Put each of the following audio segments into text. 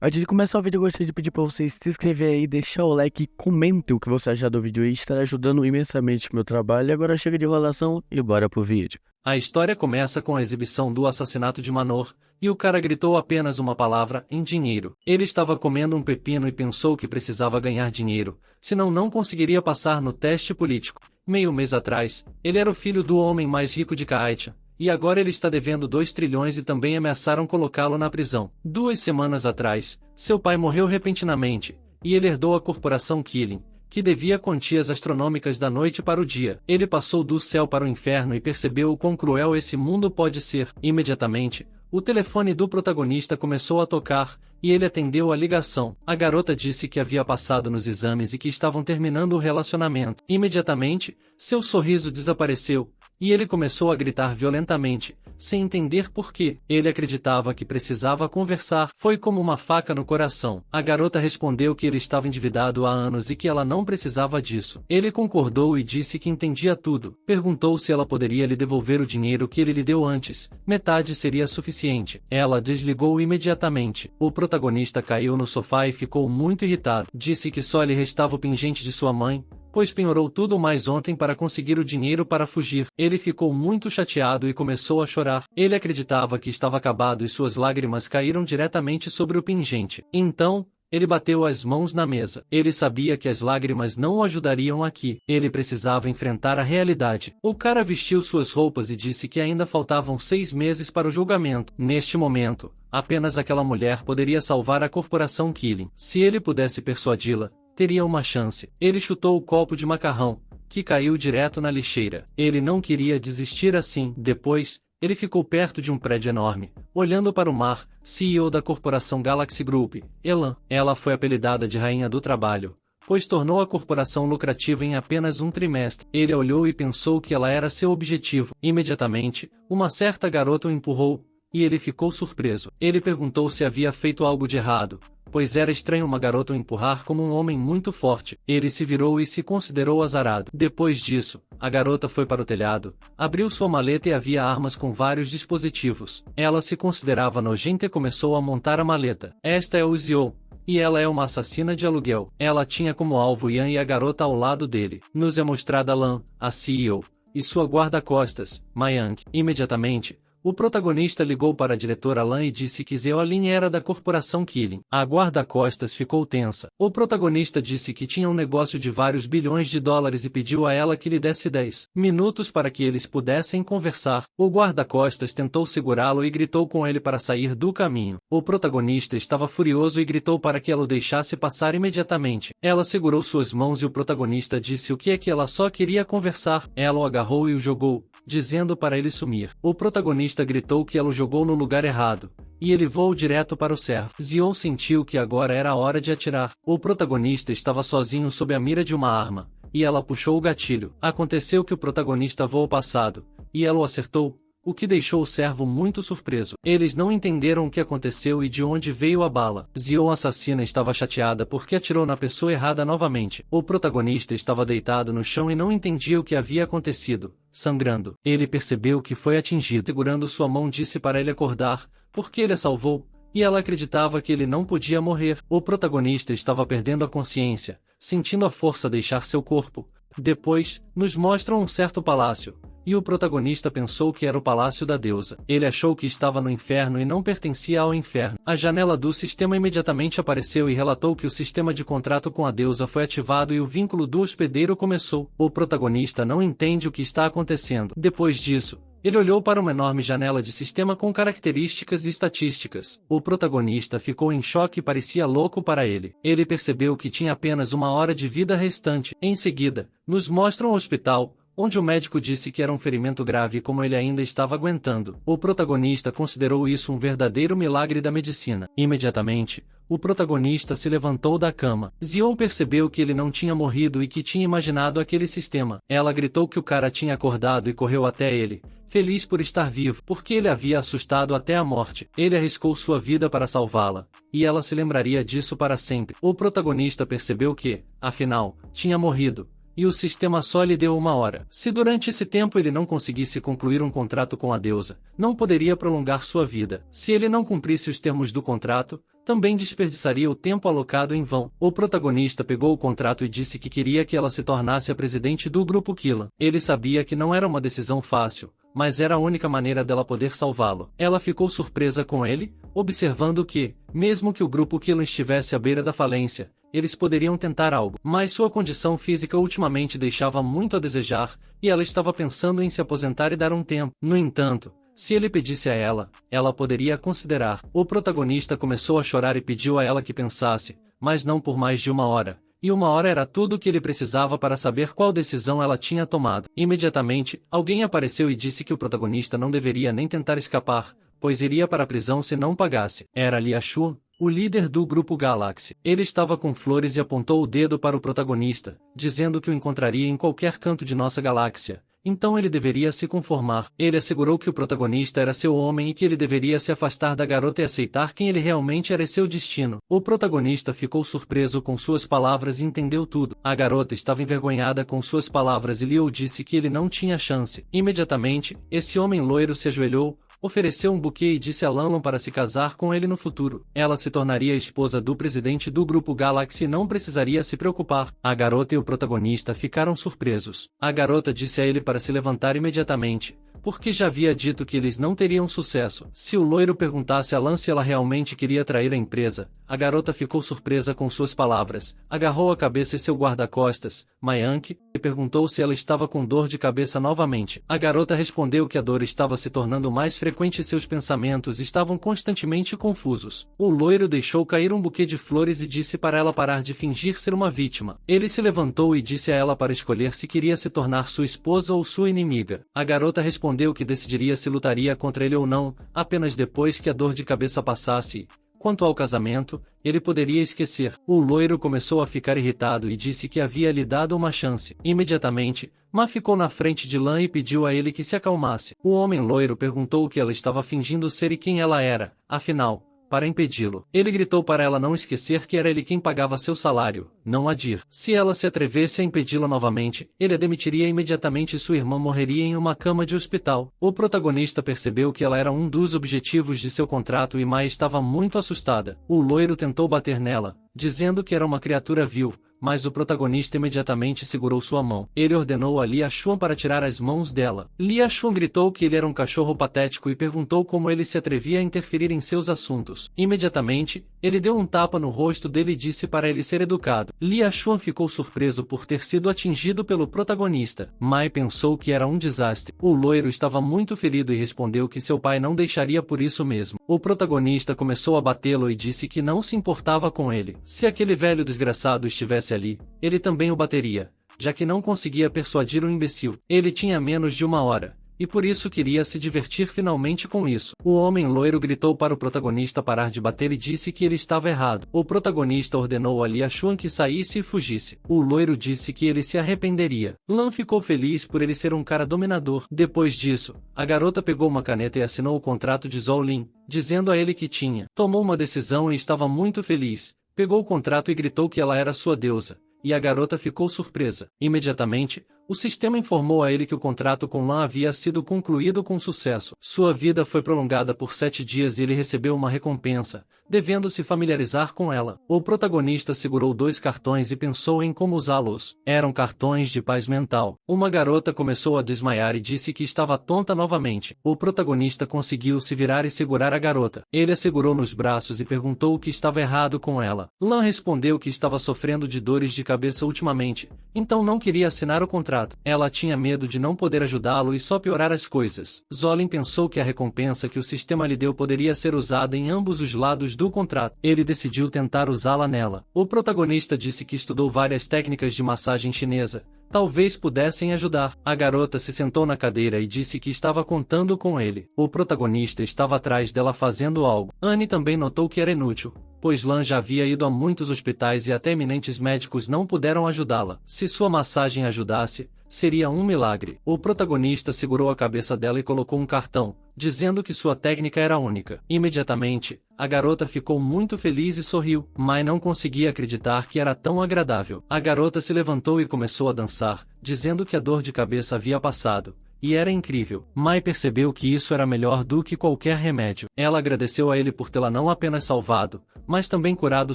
Antes de começar o vídeo, eu gostaria de pedir pra vocês se inscrever aí, deixar o like e comentem o que você achar do vídeo aí, estará ajudando imensamente o meu trabalho. E agora chega de enrolação e bora pro vídeo. A história começa com a exibição do assassinato de Manor, e o cara gritou apenas uma palavra, em dinheiro. Ele estava comendo um pepino e pensou que precisava ganhar dinheiro, senão não conseguiria passar no teste político. Meio mês atrás, ele era o filho do homem mais rico de Caixa, e agora ele está devendo 2 trilhões e também ameaçaram colocá-lo na prisão. 2 semanas atrás, seu pai morreu repentinamente, e ele herdou a corporação Killing, que devia quantias astronômicas da noite para o dia. Ele passou do céu para o inferno e percebeu o quão cruel esse mundo pode ser. Imediatamente, o telefone do protagonista começou a tocar, e ele atendeu a ligação. A garota disse que havia passado nos exames e que estavam terminando o relacionamento. Imediatamente, seu sorriso desapareceu, e ele começou a gritar violentamente, sem entender por quê. Ele acreditava que precisava conversar. Foi como uma faca no coração. A garota respondeu que ele estava endividado há anos e que ela não precisava disso. Ele concordou e disse que entendia tudo. Perguntou se ela poderia lhe devolver o dinheiro que ele lhe deu antes. Metade seria suficiente. Ela desligou imediatamente. O protagonista caiu no sofá e ficou muito irritado. Disse que só lhe restava o pingente de sua mãe, pois penhorou tudo mais ontem para conseguir o dinheiro para fugir. Ele ficou muito chateado e começou a chorar. Ele acreditava que estava acabado e suas lágrimas caíram diretamente sobre o pingente. Então, ele bateu as mãos na mesa. Ele sabia que as lágrimas não o ajudariam aqui. Ele precisava enfrentar a realidade. O cara vestiu suas roupas e disse que ainda faltavam 6 meses para o julgamento. Neste momento, apenas aquela mulher poderia salvar a corporação Killing. Se ele pudesse persuadi-la, teria uma chance. Ele chutou o copo de macarrão, que caiu direto na lixeira. Ele não queria desistir assim. Depois, ele ficou perto de um prédio enorme, olhando para o mar. CEO da corporação Galaxy Group, Elan. Ela foi apelidada de Rainha do Trabalho, pois tornou a corporação lucrativa em apenas um trimestre. Ele olhou e pensou que ela era seu objetivo. Imediatamente, uma certa garota o empurrou, e ele ficou surpreso. Ele perguntou se havia feito algo de errado, pois era estranho uma garota o empurrar como um homem muito forte. Ele se virou e se considerou azarado. Depois disso, a garota foi para o telhado, abriu sua maleta e havia armas com vários dispositivos. Ela se considerava nojenta e começou a montar a maleta. Esta é o Zio, e ela é uma assassina de aluguel. Ela tinha como alvo Ian e a garota ao lado dele. Nos é mostrada Lan, a CEO, e sua guarda-costas, Mayank. Imediatamente, o protagonista ligou para a diretora Lan e disse que Zeolin era da corporação Killing. A guarda-costas ficou tensa. O protagonista disse que tinha um negócio de vários bilhões de dólares e pediu a ela que lhe desse 10 minutos para que eles pudessem conversar. O guarda-costas tentou segurá-lo e gritou com ele para sair do caminho. O protagonista estava furioso e gritou para que ela o deixasse passar imediatamente. Ela segurou suas mãos e o protagonista disse o que é que ela só queria conversar. Ela o agarrou e o jogou, dizendo para ele sumir. O protagonista gritou que ela o jogou no lugar errado, e ele voou direto para o servo. Zion sentiu que agora era a hora de atirar. O protagonista estava sozinho sob a mira de uma arma, e ela puxou o gatilho. Aconteceu que o protagonista voou passado, e ela o acertou, o que deixou o servo muito surpreso. Eles não entenderam o que aconteceu e de onde veio a bala. Zion assassina estava chateada porque atirou na pessoa errada novamente. O protagonista estava deitado no chão e não entendia o que havia acontecido, sangrando. Ele percebeu que foi atingido. Segurando sua mão disse para ele acordar, porque ele a salvou, e ela acreditava que ele não podia morrer. O protagonista estava perdendo a consciência, sentindo a força deixar seu corpo. Depois, nos mostram um certo palácio, e o protagonista pensou que era o palácio da deusa. Ele achou que estava no inferno e não pertencia ao inferno. A janela do sistema imediatamente apareceu e relatou que o sistema de contrato com a deusa foi ativado e o vínculo do hospedeiro começou. O protagonista não entende o que está acontecendo. Depois disso, ele olhou para uma enorme janela de sistema com características e estatísticas. O protagonista ficou em choque e parecia louco para ele. Ele percebeu que tinha apenas 1 hora de vida restante. Em seguida, nos mostram um hospital, onde o médico disse que era um ferimento grave e como ele ainda estava aguentando. O protagonista considerou isso um verdadeiro milagre da medicina. Imediatamente, o protagonista se levantou da cama. Zion percebeu que ele não tinha morrido e que tinha imaginado aquele sistema. Ela gritou que o cara tinha acordado e correu até ele, feliz por estar vivo, porque ele havia assustado até a morte. Ele arriscou sua vida para salvá-la, e ela se lembraria disso para sempre. O protagonista percebeu que, afinal, tinha morrido, e o sistema só lhe deu 1 hora. Se durante esse tempo ele não conseguisse concluir um contrato com a deusa, não poderia prolongar sua vida. Se ele não cumprisse os termos do contrato, também desperdiçaria o tempo alocado em vão. O protagonista pegou o contrato e disse que queria que ela se tornasse a presidente do grupo Killan. Ele sabia que não era uma decisão fácil, mas era a única maneira dela poder salvá-lo. Ela ficou surpresa com ele, observando que, mesmo que o grupo Killan estivesse à beira da falência, eles poderiam tentar algo. Mas sua condição física ultimamente deixava muito a desejar, e ela estava pensando em se aposentar e dar um tempo. No entanto, se ele pedisse a ela, ela poderia considerar. O protagonista começou a chorar e pediu a ela que pensasse, mas não por mais de 1 hora. E 1 hora era tudo o que ele precisava para saber qual decisão ela tinha tomado. Imediatamente, alguém apareceu e disse que o protagonista não deveria nem tentar escapar, pois iria para a prisão se não pagasse. Era Lia Shun, o líder do grupo Galaxy. Ele estava com flores e apontou o dedo para o protagonista, dizendo que o encontraria em qualquer canto de nossa galáxia. Então ele deveria se conformar. Ele assegurou que o protagonista era seu homem e que ele deveria se afastar da garota e aceitar quem ele realmente era e seu destino. O protagonista ficou surpreso com suas palavras e entendeu tudo. A garota estava envergonhada com suas palavras e Leo disse que ele não tinha chance. Imediatamente, esse homem loiro se ajoelhou, ofereceu um buquê e disse a Lanlon para se casar com ele no futuro. Ela se tornaria a esposa do presidente do grupo Galaxy e não precisaria se preocupar. A garota e o protagonista ficaram surpresos. A garota disse a ele para se levantar imediatamente, porque já havia dito que eles não teriam sucesso. Se o loiro perguntasse a Lan se ela realmente queria trair a empresa, a garota ficou surpresa com suas palavras, agarrou a cabeça e seu guarda-costas, Mayank, e perguntou se ela estava com dor de cabeça novamente. A garota respondeu que a dor estava se tornando mais frequente e seus pensamentos estavam constantemente confusos. O loiro deixou cair um buquê de flores e disse para ela parar de fingir ser uma vítima. Ele se levantou e disse a ela para escolher se queria se tornar sua esposa ou sua inimiga. A garota respondeu que decidiria se lutaria contra ele ou não, apenas depois que a dor de cabeça passasse. Quanto ao casamento, ele poderia esquecer. O loiro começou a ficar irritado e disse que havia lhe dado uma chance. Imediatamente, Ma ficou na frente de Lan e pediu a ele que se acalmasse. O homem loiro perguntou o que ela estava fingindo ser e quem ela era, afinal, para impedi-lo. Ele gritou para ela não esquecer que era ele quem pagava seu salário, não a Dir. Se ela se atrevesse a impedi-lo novamente, ele a demitiria imediatamente e sua irmã morreria em uma cama de hospital. O protagonista percebeu que ela era um dos objetivos de seu contrato e Mai estava muito assustada. O loiro tentou bater nela, dizendo que era uma criatura vil, mas o protagonista imediatamente segurou sua mão. Ele ordenou a Lia Shun para tirar as mãos dela. Lia Shun gritou que ele era um cachorro patético e perguntou como ele se atrevia a interferir em seus assuntos. Imediatamente, ele deu um tapa no rosto dele e disse para ele ser educado. Lia Shun ficou surpreso por ter sido atingido pelo protagonista. Mai pensou que era um desastre. O loiro estava muito ferido e respondeu que seu pai não deixaria por isso mesmo. O protagonista começou a batê-lo e disse que não se importava com ele. Se aquele velho desgraçado estivesse ali, ele também o bateria, já que não conseguia persuadir o imbecil. Ele tinha menos de 1 hora, e por isso queria se divertir finalmente com isso. O homem loiro gritou para o protagonista parar de bater e disse que ele estava errado. O protagonista ordenou a Lia Shun que saísse e fugisse. O loiro disse que ele se arrependeria. Lan ficou feliz por ele ser um cara dominador. Depois disso, a garota pegou uma caneta e assinou o contrato de Zhou-Lin, dizendo a ele que tomou uma decisão e estava muito feliz. Pegou o contrato e gritou que ela era sua deusa, e a garota ficou surpresa. Imediatamente, o sistema informou a ele que o contrato com Lan havia sido concluído com sucesso. Sua vida foi prolongada por 7 dias e ele recebeu uma recompensa, devendo se familiarizar com ela. O protagonista segurou 2 cartões e pensou em como usá-los. Eram cartões de paz mental. Uma garota começou a desmaiar e disse que estava tonta novamente. O protagonista conseguiu se virar e segurar a garota. Ele a segurou nos braços e perguntou o que estava errado com ela. Lan respondeu que estava sofrendo de dores de cabeça ultimamente, então não queria assinar o contrato. Ela tinha medo de não poder ajudá-lo e só piorar as coisas. Zolin pensou que a recompensa que o sistema lhe deu poderia ser usada em ambos os lados do contrato. Ele decidiu tentar usá-la nela. O protagonista disse que estudou várias técnicas de massagem chinesa. Talvez pudessem ajudar. A garota se sentou na cadeira e disse que estava contando com ele. O protagonista estava atrás dela fazendo algo. Annie também notou que era inútil, pois Lan já havia ido a muitos hospitais e até eminentes médicos não puderam ajudá-la. Se sua massagem ajudasse, seria um milagre. O protagonista segurou a cabeça dela e colocou um cartão, dizendo que sua técnica era única. Imediatamente, a garota ficou muito feliz e sorriu, mas não conseguia acreditar que era tão agradável. A garota se levantou e começou a dançar, dizendo que a dor de cabeça havia passado, e era incrível. Mai percebeu que isso era melhor do que qualquer remédio. Ela agradeceu a ele por tê-la não apenas salvado, mas também curado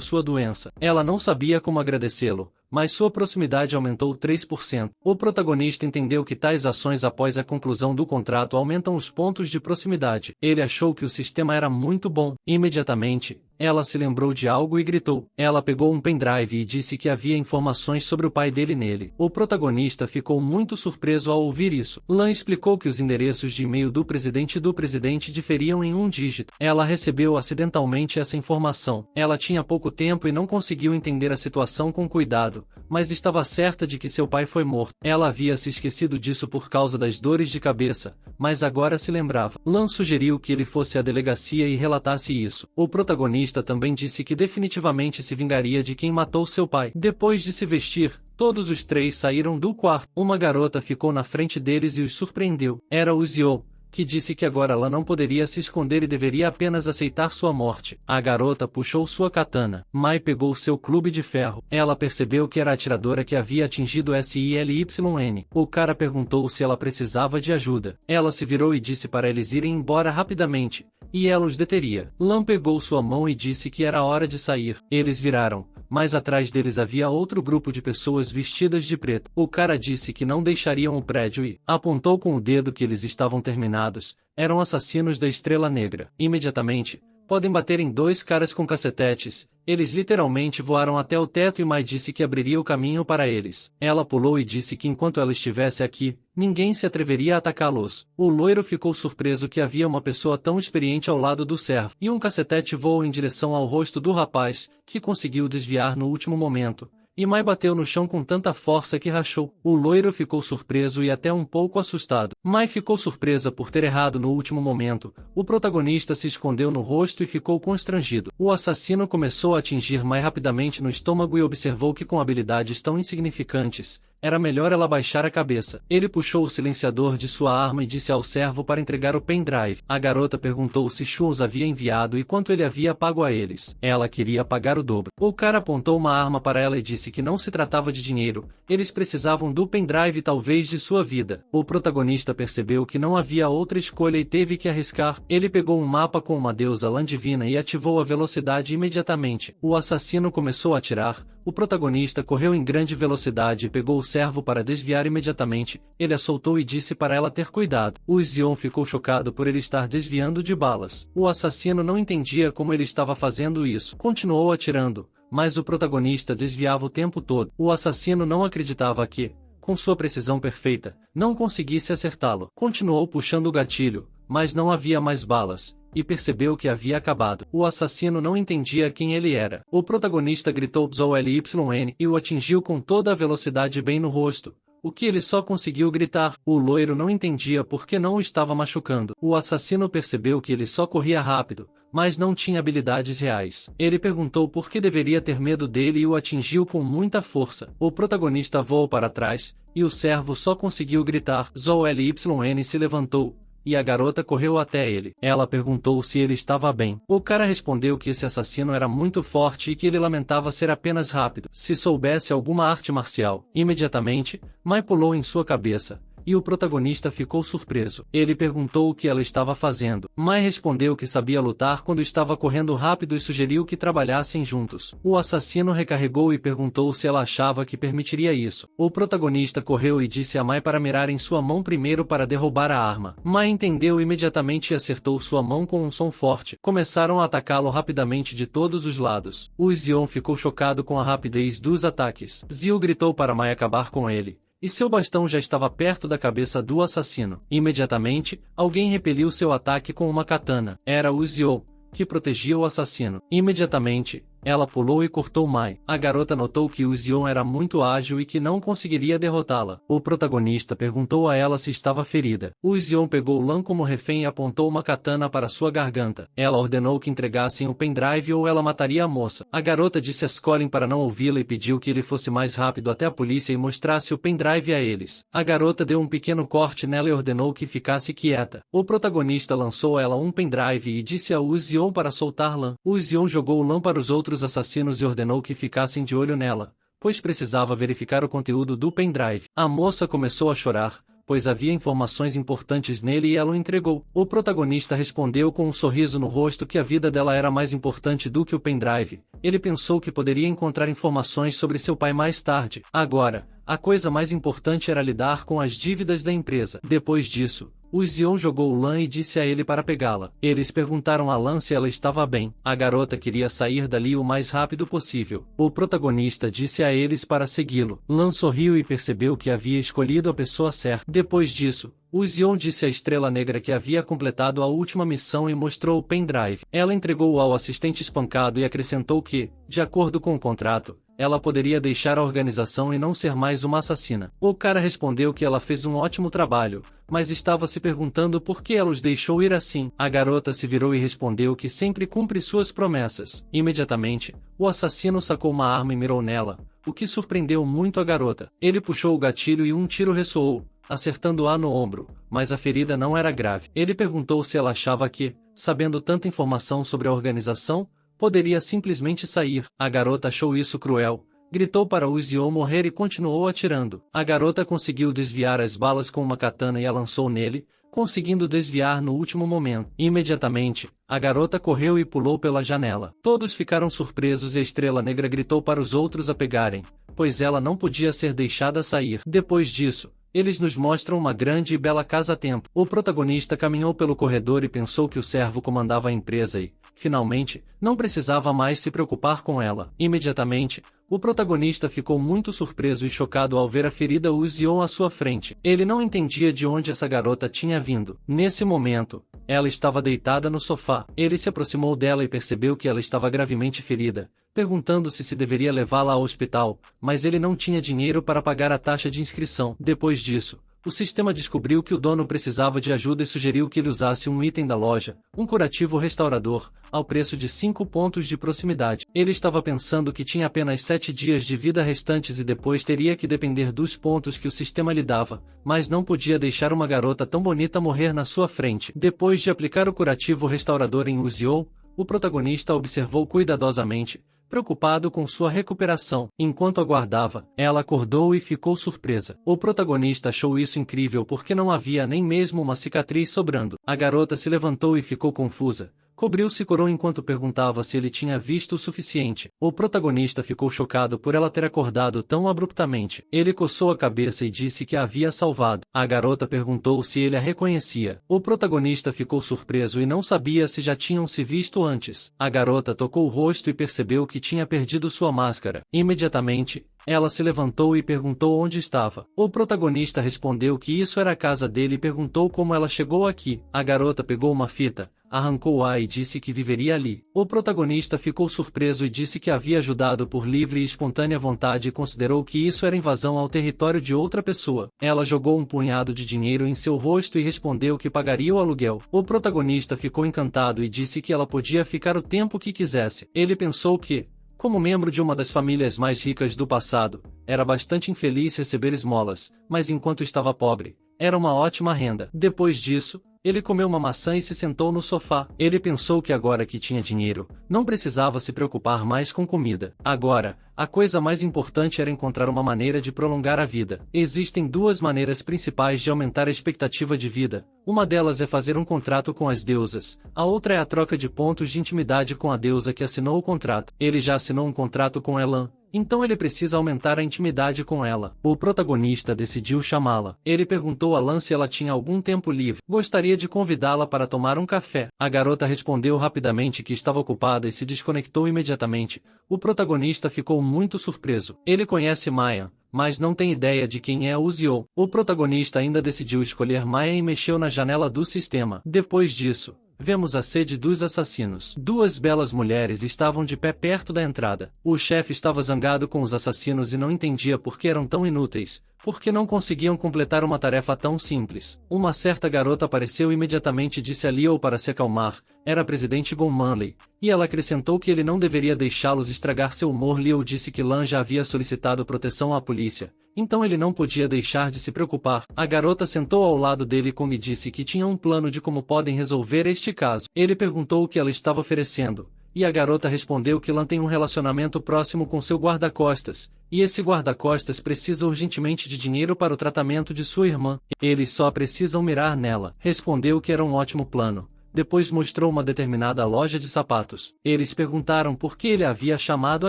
sua doença. Ela não sabia como agradecê-lo, mas sua proximidade aumentou 3%. O protagonista entendeu que tais ações após a conclusão do contrato aumentam os pontos de proximidade. Ele achou que o sistema era muito bom. Imediatamente, ela se lembrou de algo e gritou. Ela pegou um pendrive e disse que havia informações sobre o pai dele nele. O protagonista ficou muito surpreso ao ouvir isso. Lan explicou que os endereços de e-mail do presidente diferiam em um dígito. Ela recebeu acidentalmente essa informação. Ela tinha pouco tempo e não conseguiu entender a situação com cuidado, mas estava certa de que seu pai foi morto. Ela havia se esquecido disso por causa das dores de cabeça, mas agora se lembrava. Lan sugeriu que ele fosse à delegacia e relatasse isso. O protagonista também disse que definitivamente se vingaria de quem matou seu pai. Depois de se vestir, todos os três saíram do quarto. Uma garota ficou na frente deles e os surpreendeu. Era Uziel, que disse que agora ela não poderia se esconder e deveria apenas aceitar sua morte. A garota puxou sua katana. Mai pegou seu clube de ferro. Ela percebeu que era a atiradora que havia atingido Sylyn. O cara perguntou se ela precisava de ajuda. Ela se virou e disse para eles irem embora rapidamente, e ela os deteria. Lan pegou sua mão e disse que era hora de sair. Eles viraram, mas atrás deles havia outro grupo de pessoas vestidas de preto. O cara disse que não deixariam o prédio e apontou com o dedo que eles estavam terminados. Eram assassinos da Estrela Negra. Imediatamente, podem bater em dois caras com cacetetes. Eles literalmente voaram até o teto e Mai disse que abriria o caminho para eles. Ela pulou e disse que enquanto ela estivesse aqui, ninguém se atreveria a atacá-los. O loiro ficou surpreso que havia uma pessoa tão experiente ao lado do servo. E um cacetete voou em direção ao rosto do rapaz, que conseguiu desviar no último momento. E Mai bateu no chão com tanta força que rachou. O loiro ficou surpreso e até um pouco assustado. Mai ficou surpresa por ter errado no último momento. O protagonista se escondeu no rosto e ficou constrangido. O assassino começou a atingir Mai rapidamente no estômago e observou que com habilidades tão insignificantes, era melhor ela baixar a cabeça. Ele puxou o silenciador de sua arma e disse ao servo para entregar o pendrive. A garota perguntou se Shu os havia enviado e quanto ele havia pago a eles. Ela queria pagar o dobro. O cara apontou uma arma para ela e disse que não se tratava de dinheiro. Eles precisavam do pendrive e talvez de sua vida. O protagonista percebeu que não havia outra escolha e teve que arriscar. Ele pegou um mapa com uma deusa lã divina e ativou a velocidade imediatamente. O assassino começou a atirar. O protagonista correu em grande velocidade e pegou o servo para desviar imediatamente. Ele a soltou e disse para ela ter cuidado. O Xion ficou chocado por ele estar desviando de balas. O assassino não entendia como ele estava fazendo isso. Continuou atirando, mas o protagonista desviava o tempo todo. O assassino não acreditava que, com sua precisão perfeita, não conseguisse acertá-lo. Continuou puxando o gatilho, mas não havia mais balas, e percebeu que havia acabado. O assassino não entendia quem ele era. O protagonista gritou Sylyn e o atingiu com toda a velocidade bem no rosto, o que ele só conseguiu gritar. O loiro não entendia por que não o estava machucando. O assassino percebeu que ele só corria rápido, mas não tinha habilidades reais. Ele perguntou por que deveria ter medo dele e o atingiu com muita força. O protagonista voou para trás, e o servo só conseguiu gritar. Sylyn se levantou, e a garota correu até ele. Ela perguntou se ele estava bem. O cara respondeu que esse assassino era muito forte e que ele lamentava ser apenas rápido. Se soubesse alguma arte marcial. Imediatamente, Mai pulou em sua cabeça, e o protagonista ficou surpreso. Ele perguntou o que ela estava fazendo. Mai respondeu que sabia lutar quando estava correndo rápido e sugeriu que trabalhassem juntos. O assassino recarregou e perguntou se ela achava que permitiria isso. O protagonista correu e disse a Mai para mirar em sua mão primeiro para derrubar a arma. Mai entendeu imediatamente e acertou sua mão com um som forte. Começaram a atacá-lo rapidamente de todos os lados. O Xion ficou chocado com a rapidez dos ataques. Xiu gritou para Mai acabar com ele, e seu bastão já estava perto da cabeça do assassino. Imediatamente, alguém repeliu seu ataque com uma katana. Era o Xion, que protegia o assassino. Imediatamente, ela pulou e cortou Mai. A garota notou que o Xion era muito ágil e que não conseguiria derrotá-la. O protagonista perguntou a ela se estava ferida. O Xion pegou Lan como refém e apontou uma katana para sua garganta. Ela ordenou que entregassem o pendrive ou ela mataria a moça. A garota disse a Skolin para não ouvi-la e pediu que ele fosse mais rápido até a polícia e mostrasse o pendrive a eles. A garota deu um pequeno corte nela e ordenou que ficasse quieta. O protagonista lançou a ela um pendrive e disse a Xion para soltar Lan. O Xion jogou Lan para os outros assassinos e ordenou que ficassem de olho nela, pois precisava verificar o conteúdo do pendrive. A moça começou a chorar, pois havia informações importantes nele e ela o entregou. O protagonista respondeu com um sorriso no rosto que a vida dela era mais importante do que o pendrive. Ele pensou que poderia encontrar informações sobre seu pai mais tarde. Agora, a coisa mais importante era lidar com as dívidas da empresa. Depois disso, o Zion jogou Lan e disse a ele para pegá-la. Eles perguntaram a Lan se ela estava bem. A garota queria sair dali o mais rápido possível. O protagonista disse a eles para segui-lo. Lan sorriu e percebeu que havia escolhido a pessoa certa. Depois disso, o Zion disse à Estrela Negra que havia completado a última missão e mostrou o pendrive. Ela entregou-o ao assistente espancado e acrescentou que, de acordo com o contrato, ela poderia deixar a organização e não ser mais uma assassina. O cara respondeu que ela fez um ótimo trabalho, mas estava se perguntando por que ela os deixou ir assim. A garota se virou e respondeu que sempre cumpre suas promessas. Imediatamente, o assassino sacou uma arma e mirou nela, o que surpreendeu muito a garota. Ele puxou o gatilho e um tiro ressoou, acertando-a no ombro, mas a ferida não era grave. Ele perguntou se ela achava que, sabendo tanta informação sobre a organização, poderia simplesmente sair. A garota achou isso cruel, gritou para o Zion morrer e continuou atirando. A garota conseguiu desviar as balas com uma katana e a lançou nele, conseguindo desviar no último momento. Imediatamente, a garota correu e pulou pela janela. Todos ficaram surpresos e a Estrela Negra gritou para os outros a pegarem, pois ela não podia ser deixada sair. Depois disso, eles nos mostram uma grande e bela casa a tempo. O protagonista caminhou pelo corredor e pensou que o servo comandava a empresa e, finalmente, não precisava mais se preocupar com ela. Imediatamente, o protagonista ficou muito surpreso e chocado ao ver a ferida Zion à sua frente. Ele não entendia de onde essa garota tinha vindo. Nesse momento, ela estava deitada no sofá. Ele se aproximou dela e percebeu que ela estava gravemente ferida, perguntando-se se deveria levá-la ao hospital, mas ele não tinha dinheiro para pagar a taxa de inscrição. Depois disso, o sistema descobriu que o dono precisava de ajuda e sugeriu que ele usasse um item da loja, um curativo restaurador, ao preço de 5 pontos de proximidade. Ele estava pensando que tinha apenas 7 dias de vida restantes e depois teria que depender dos pontos que o sistema lhe dava, mas não podia deixar uma garota tão bonita morrer na sua frente. Depois de aplicar o curativo restaurador em Zion, o protagonista observou cuidadosamente, preocupado com sua recuperação. Enquanto aguardava, ela acordou e ficou surpresa. O protagonista achou isso incrível porque não havia nem mesmo uma cicatriz sobrando. A garota se levantou e ficou confusa. Cobriu-se e corou enquanto perguntava se ele tinha visto o suficiente. O protagonista ficou chocado por ela ter acordado tão abruptamente. Ele coçou a cabeça e disse que a havia salvado. A garota perguntou se ele a reconhecia. O protagonista ficou surpreso e não sabia se já tinham se visto antes. A garota tocou o rosto e percebeu que tinha perdido sua máscara. Imediatamente, ela se levantou e perguntou onde estava. O protagonista respondeu que isso era a casa dele e perguntou como ela chegou aqui. A garota pegou uma fita, arrancou-a e disse que viveria ali. O protagonista ficou surpreso e disse que havia ajudado por livre e espontânea vontade e considerou que isso era invasão ao território de outra pessoa. Ela jogou um punhado de dinheiro em seu rosto e respondeu que pagaria o aluguel. O protagonista ficou encantado e disse que ela podia ficar o tempo que quisesse. Ele pensou que, como membro de uma das famílias mais ricas do passado, era bastante infeliz receber esmolas, mas enquanto estava pobre, era uma ótima renda. Depois disso, ele comeu uma maçã e se sentou no sofá. Ele pensou que agora que tinha dinheiro, não precisava se preocupar mais com comida. Agora, a coisa mais importante era encontrar uma maneira de prolongar a vida. Existem duas maneiras principais de aumentar a expectativa de vida. Uma delas é fazer um contrato com as deusas. A outra é a troca de pontos de intimidade com a deusa que assinou o contrato. Ele já assinou um contrato com Elan, então ele precisa aumentar a intimidade com ela. O protagonista decidiu chamá-la. Ele perguntou a Lan se ela tinha algum tempo livre. Gostaria de convidá-la para tomar um café. A garota respondeu rapidamente que estava ocupada e se desconectou imediatamente. O protagonista ficou muito surpreso. Ele conhece Maya, mas não tem ideia de quem é Zion. O protagonista ainda decidiu escolher Maya e mexeu na janela do sistema. Depois disso, vemos a sede dos assassinos. Duas belas mulheres estavam de pé perto da entrada. O chefe estava zangado com os assassinos e não entendia por que eram tão inúteis, porque não conseguiam completar uma tarefa tão simples. Uma certa garota apareceu imediatamente e disse a Leo para se acalmar, era a presidente Gon Manley, e ela acrescentou que ele não deveria deixá-los estragar seu humor. Leo disse que Lan já havia solicitado proteção à polícia, então ele não podia deixar de se preocupar. A garota sentou ao lado dele e disse que tinha um plano de como podem resolver este caso. Ele perguntou o que ela estava oferecendo, e a garota respondeu que Lan tem um relacionamento próximo com seu guarda-costas, e esse guarda-costas precisa urgentemente de dinheiro para o tratamento de sua irmã. Eles só precisam mirar nela. Respondeu que era um ótimo plano. Depois mostrou uma determinada loja de sapatos. Eles perguntaram por que ele havia chamado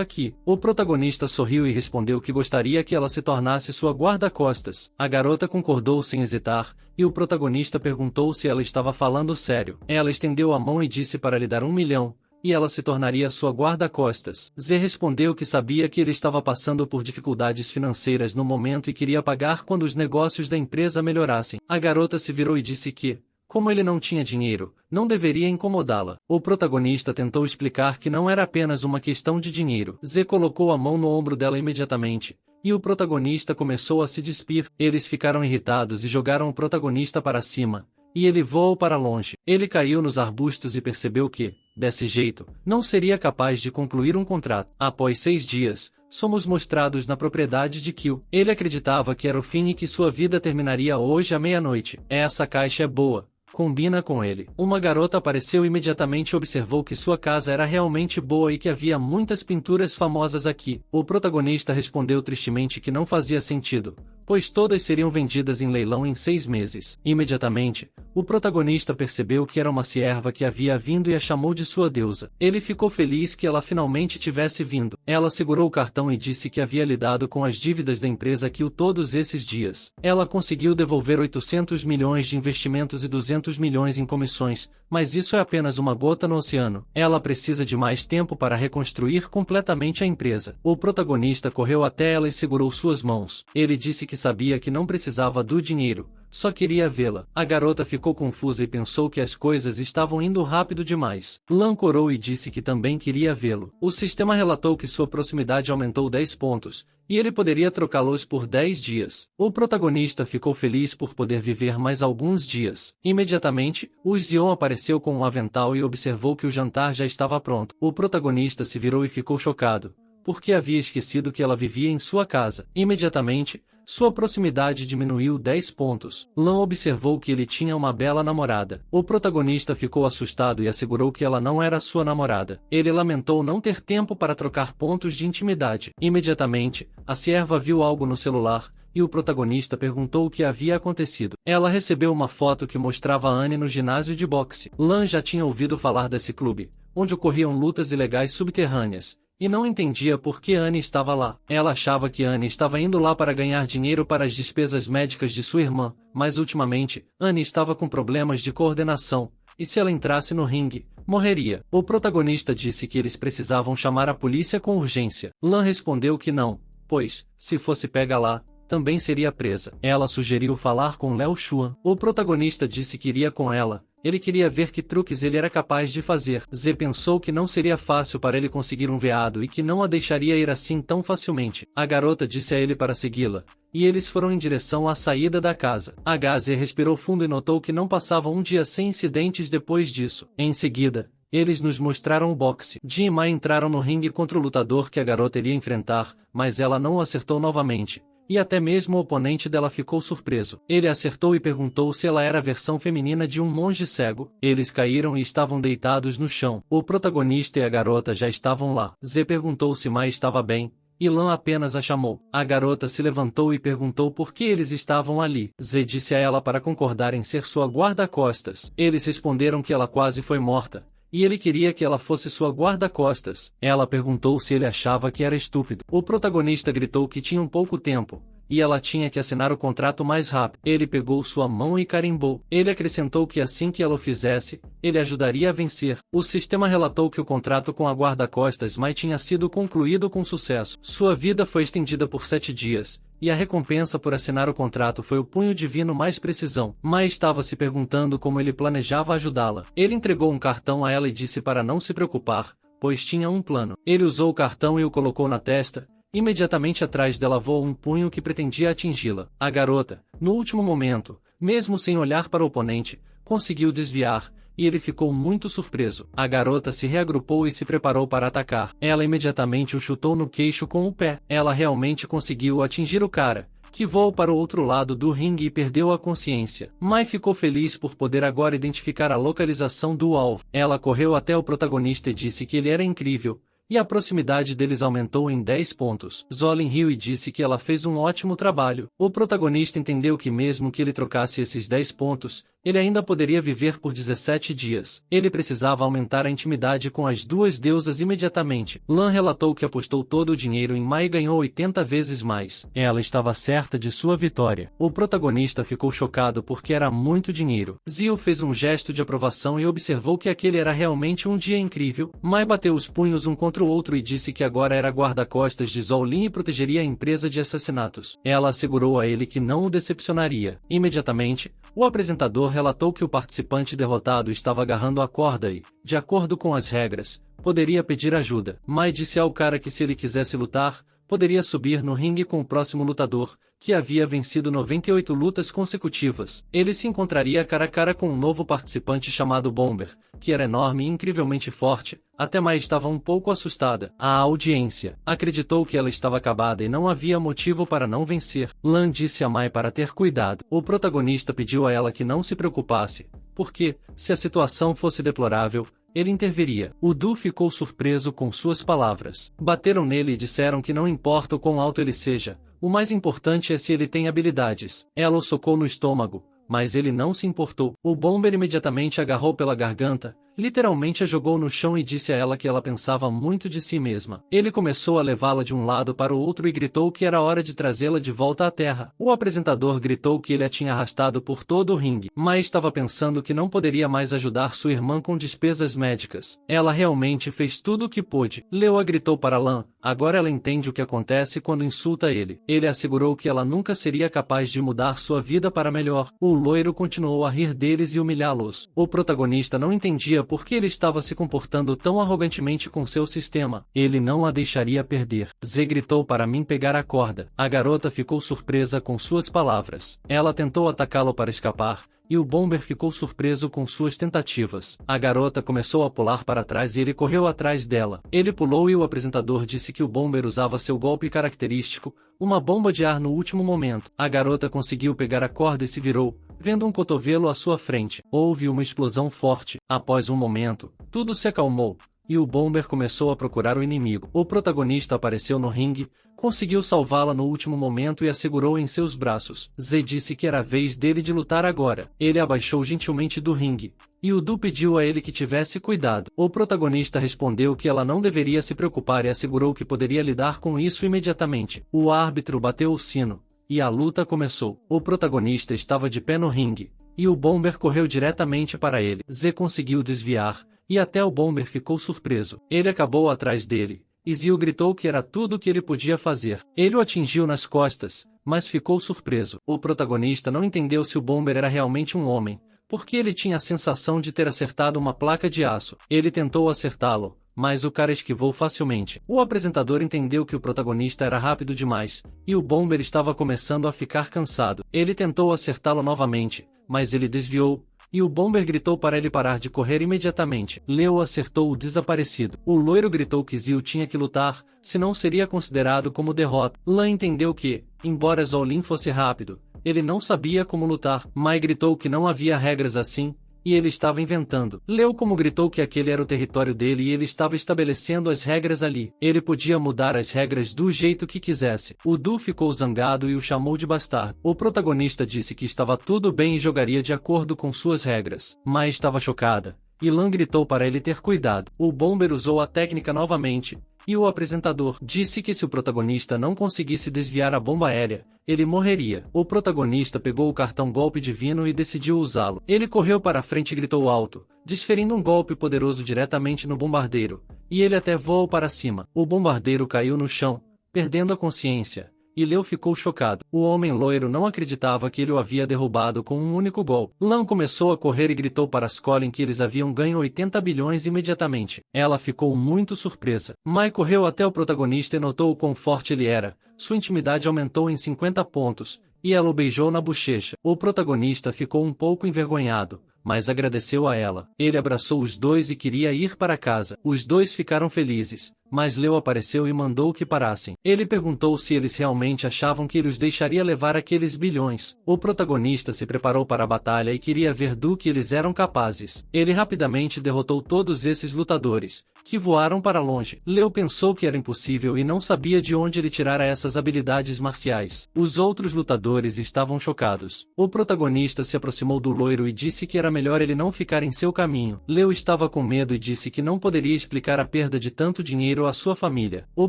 aqui. O protagonista sorriu e respondeu que gostaria que ela se tornasse sua guarda-costas. A garota concordou sem hesitar, e o protagonista perguntou se ela estava falando sério. Ela estendeu a mão e disse para lhe dar 1 milhão, e ela se tornaria sua guarda-costas. Z respondeu que sabia que ele estava passando por dificuldades financeiras no momento e queria pagar quando os negócios da empresa melhorassem. A garota se virou e disse que, como ele não tinha dinheiro, não deveria incomodá-la. O protagonista tentou explicar que não era apenas uma questão de dinheiro. Z colocou a mão no ombro dela imediatamente, e o protagonista começou a se despir. Eles ficaram irritados e jogaram o protagonista para cima, e ele voou para longe. Ele caiu nos arbustos e percebeu que, desse jeito, não seria capaz de concluir um contrato. Após 6 dias, somos mostrados na propriedade de Kill. Ele acreditava que era o fim e que sua vida terminaria hoje à meia-noite. Essa caixa é boa. Combina com ele. Uma garota apareceu e imediatamente observou que sua casa era realmente boa e que havia muitas pinturas famosas aqui. O protagonista respondeu tristemente que não fazia sentido, pois todas seriam vendidas em leilão em 6 meses. Imediatamente, o protagonista percebeu que era uma cierva que havia vindo e a chamou de sua deusa. Ele ficou feliz que ela finalmente tivesse vindo. Ela segurou o cartão e disse que havia lidado com as dívidas da empresa Kill todos esses dias. Ela conseguiu devolver 800 milhões de investimentos e 200 milhões em comissões, mas isso é apenas uma gota no oceano. Ela precisa de mais tempo para reconstruir completamente a empresa. O protagonista correu até ela e segurou suas mãos. Ele disse que sabia que não precisava do dinheiro, só queria vê-la. A garota ficou confusa e pensou que as coisas estavam indo rápido demais. Lan corou e disse que também queria vê-lo. O sistema relatou que sua proximidade aumentou 10 pontos, e ele poderia trocá-los por 10 dias. O protagonista ficou feliz por poder viver mais alguns dias. Imediatamente, o Zion apareceu com um avental e observou que o jantar já estava pronto. O protagonista se virou e ficou chocado, porque havia esquecido que ela vivia em sua casa. Imediatamente, sua proximidade diminuiu 10 pontos. Lan observou que ele tinha uma bela namorada. O protagonista ficou assustado e assegurou que ela não era sua namorada. Ele lamentou não ter tempo para trocar pontos de intimidade. Imediatamente, a cierva viu algo no celular, e o protagonista perguntou o que havia acontecido. Ela recebeu uma foto que mostrava Anne no ginásio de boxe. Lan já tinha ouvido falar desse clube, onde ocorriam lutas ilegais subterrâneas, e não entendia por que Anne estava lá. Ela achava que Anne estava indo lá para ganhar dinheiro para as despesas médicas de sua irmã, mas ultimamente, Anne estava com problemas de coordenação, e se ela entrasse no ringue, morreria. O protagonista disse que eles precisavam chamar a polícia com urgência. Lan respondeu que não, pois, se fosse pega lá, também seria presa. Ela sugeriu falar com Léo Xuan. O protagonista disse que iria com ela. Ele queria ver que truques ele era capaz de fazer. Z pensou que não seria fácil para ele conseguir um veado e que não a deixaria ir assim tão facilmente. A garota disse a ele para segui-la, e eles foram em direção à saída da casa. Z respirou fundo e notou que não passava um dia sem incidentes depois disso. Em seguida, eles nos mostraram o boxe. Jin e Mai entraram no ringue contra o lutador que a garota iria enfrentar, mas ela não o acertou novamente. E até mesmo o oponente dela ficou surpreso. Ele acertou e perguntou se ela era a versão feminina de um monge cego. Eles caíram e estavam deitados no chão. O protagonista e a garota já estavam lá. Z perguntou se Mai estava bem, e Lan apenas a chamou. A garota se levantou e perguntou por que eles estavam ali. Z disse a ela para concordar em ser sua guarda-costas. Eles responderam que ela quase foi morta, e ele queria que ela fosse sua guarda-costas. Ela perguntou se ele achava que era estúpido. O protagonista gritou que tinham pouco tempo, e ela tinha que assinar o contrato mais rápido. Ele pegou sua mão e carimbou. Ele acrescentou que assim que ela o fizesse, ele ajudaria a vencer. O sistema relatou que o contrato com a guarda-costas Mai tinha sido concluído com sucesso. Sua vida foi estendida por 7 dias. E a recompensa por assinar o contrato foi o punho divino mais precisão. Mai estava se perguntando como ele planejava ajudá-la. Ele entregou um cartão a ela e disse para não se preocupar, pois tinha um plano. Ele usou o cartão e o colocou na testa. Imediatamente atrás dela voou um punho que pretendia atingi-la. A garota, no último momento, mesmo sem olhar para o oponente, conseguiu desviar, e ele ficou muito surpreso. A garota se reagrupou e se preparou para atacar. Ela imediatamente o chutou no queixo com o pé. Ela realmente conseguiu atingir o cara, que voou para o outro lado do ringue e perdeu a consciência. Mai ficou feliz por poder agora identificar a localização do alvo. Ela correu até o protagonista e disse que ele era incrível, e a proximidade deles aumentou em 10 pontos. Zolin riu e disse que ela fez um ótimo trabalho. O protagonista entendeu que mesmo que ele trocasse esses 10 pontos, ele ainda poderia viver por 17 dias. Ele precisava aumentar a intimidade com as duas deusas imediatamente. Lan relatou que apostou todo o dinheiro em Mai e ganhou 80 vezes mais. Ela estava certa de sua vitória. O protagonista ficou chocado porque era muito dinheiro. Zio fez um gesto de aprovação e observou que aquele era realmente um dia incrível. Mai bateu os punhos um contra o outro e disse que agora era guarda-costas de Zolin e protegeria a empresa de assassinatos. Ela assegurou a ele que não o decepcionaria. Imediatamente, o apresentador relatou que o participante derrotado estava agarrando a corda e, de acordo com as regras, poderia pedir ajuda. Mai disse ao cara que se ele quisesse lutar, poderia subir no ringue com o próximo lutador, que havia vencido 98 lutas consecutivas. Ele se encontraria cara a cara com um novo participante chamado Bomber, que era enorme e incrivelmente forte. Até Mai estava um pouco assustada. A audiência acreditou que ela estava acabada e não havia motivo para não vencer. Lan disse a Mai para ter cuidado. O protagonista pediu a ela que não se preocupasse, porque, se a situação fosse deplorável, ele interviria. O Du ficou surpreso com suas palavras. Bateram nele e disseram que não importa o quão alto ele seja, o mais importante é se ele tem habilidades. Ela o socou no estômago, mas ele não se importou. O Bomber imediatamente agarrou pela garganta, literalmente a jogou no chão e disse a ela que ela pensava muito de si mesma. Ele começou a levá-la de um lado para o outro e gritou que era hora de trazê-la de volta à terra. O apresentador gritou que ele a tinha arrastado por todo o ringue, mas estava pensando que não poderia mais ajudar sua irmã com despesas médicas. Ela realmente fez tudo o que pôde. Leoa gritou para Lan, agora ela entende o que acontece quando insulta ele. Ele assegurou que ela nunca seria capaz de mudar sua vida para melhor. O loiro continuou a rir deles e humilhá-los. O protagonista não entendia por que ele estava se comportando tão arrogantemente com seu sistema. Ele não a deixaria perder. Z gritou para mim pegar a corda. A garota ficou surpresa com suas palavras. Ela tentou atacá-lo para escapar, e o Bomber ficou surpreso com suas tentativas. A garota começou a pular para trás e ele correu atrás dela. Ele pulou e o apresentador disse que o Bomber usava seu golpe característico, uma bomba de ar no último momento. A garota conseguiu pegar a corda e se virou, vendo um cotovelo à sua frente. Houve uma explosão forte. Após um momento, tudo se acalmou, e o Bomber começou a procurar o inimigo. O protagonista apareceu no ringue, conseguiu salvá-la no último momento e a segurou em seus braços. Z disse que era a vez dele de lutar agora. Ele abaixou gentilmente do ringue, e o Du pediu a ele que tivesse cuidado. O protagonista respondeu que ela não deveria se preocupar e assegurou que poderia lidar com isso imediatamente. O árbitro bateu o sino, e a luta começou. O protagonista estava de pé no ringue, e o Bomber correu diretamente para ele. Z conseguiu desviar, e até o Bomber ficou surpreso. Ele acabou atrás dele, e Zio gritou que era tudo o que ele podia fazer. Ele o atingiu nas costas, mas ficou surpreso. O protagonista não entendeu se o Bomber era realmente um homem, porque ele tinha a sensação de ter acertado uma placa de aço. Ele tentou acertá-lo, mas o cara esquivou facilmente. O apresentador entendeu que o protagonista era rápido demais, e o Bomber estava começando a ficar cansado. Ele tentou acertá-lo novamente, mas ele desviou, e o Bomber gritou para ele parar de correr imediatamente. Leo acertou o desaparecido. O loiro gritou que Zio tinha que lutar, senão seria considerado como derrota. Lan entendeu que, embora Zolin fosse rápido, ele não sabia como lutar. Mai gritou que não havia regras assim, e ele estava inventando. Leo como gritou que aquele era o território dele e ele estava estabelecendo as regras ali. Ele podia mudar as regras do jeito que quisesse. O Du ficou zangado e o chamou de bastardo. O protagonista disse que estava tudo bem e jogaria de acordo com suas regras. Mai estava chocada, e Lan gritou para ele ter cuidado. O Bomber usou a técnica novamente, e o apresentador disse que se o protagonista não conseguisse desviar a bomba aérea, ele morreria. O protagonista pegou o cartão golpe divino e decidiu usá-lo. Ele correu para a frente e gritou alto, desferindo um golpe poderoso diretamente no bombardeiro, e ele até voou para cima. O bombardeiro caiu no chão, perdendo a consciência, e Leo ficou chocado. O homem loiro não acreditava que ele o havia derrubado com um único golpe. Lan começou a correr e gritou para Colin que eles haviam ganho 80 bilhões imediatamente. Ela ficou muito surpresa. Mai correu até o protagonista e notou o quão forte ele era. Sua intimidade aumentou em 50 pontos, e ela o beijou na bochecha. O protagonista ficou um pouco envergonhado, mas agradeceu a ela. Ele abraçou os dois e queria ir para casa. Os dois ficaram felizes, mas Leo apareceu e mandou que parassem. Ele perguntou se eles realmente achavam que ele os deixaria levar aqueles bilhões. O protagonista se preparou para a batalha e queria ver do que eles eram capazes. Ele rapidamente derrotou todos esses lutadores, que voaram para longe. Leo pensou que era impossível e não sabia de onde ele tirara essas habilidades marciais. Os outros lutadores estavam chocados. O protagonista se aproximou do loiro e disse que era melhor ele não ficar em seu caminho. Leo estava com medo e disse que não poderia explicar a perda de tanto dinheiro à sua família. O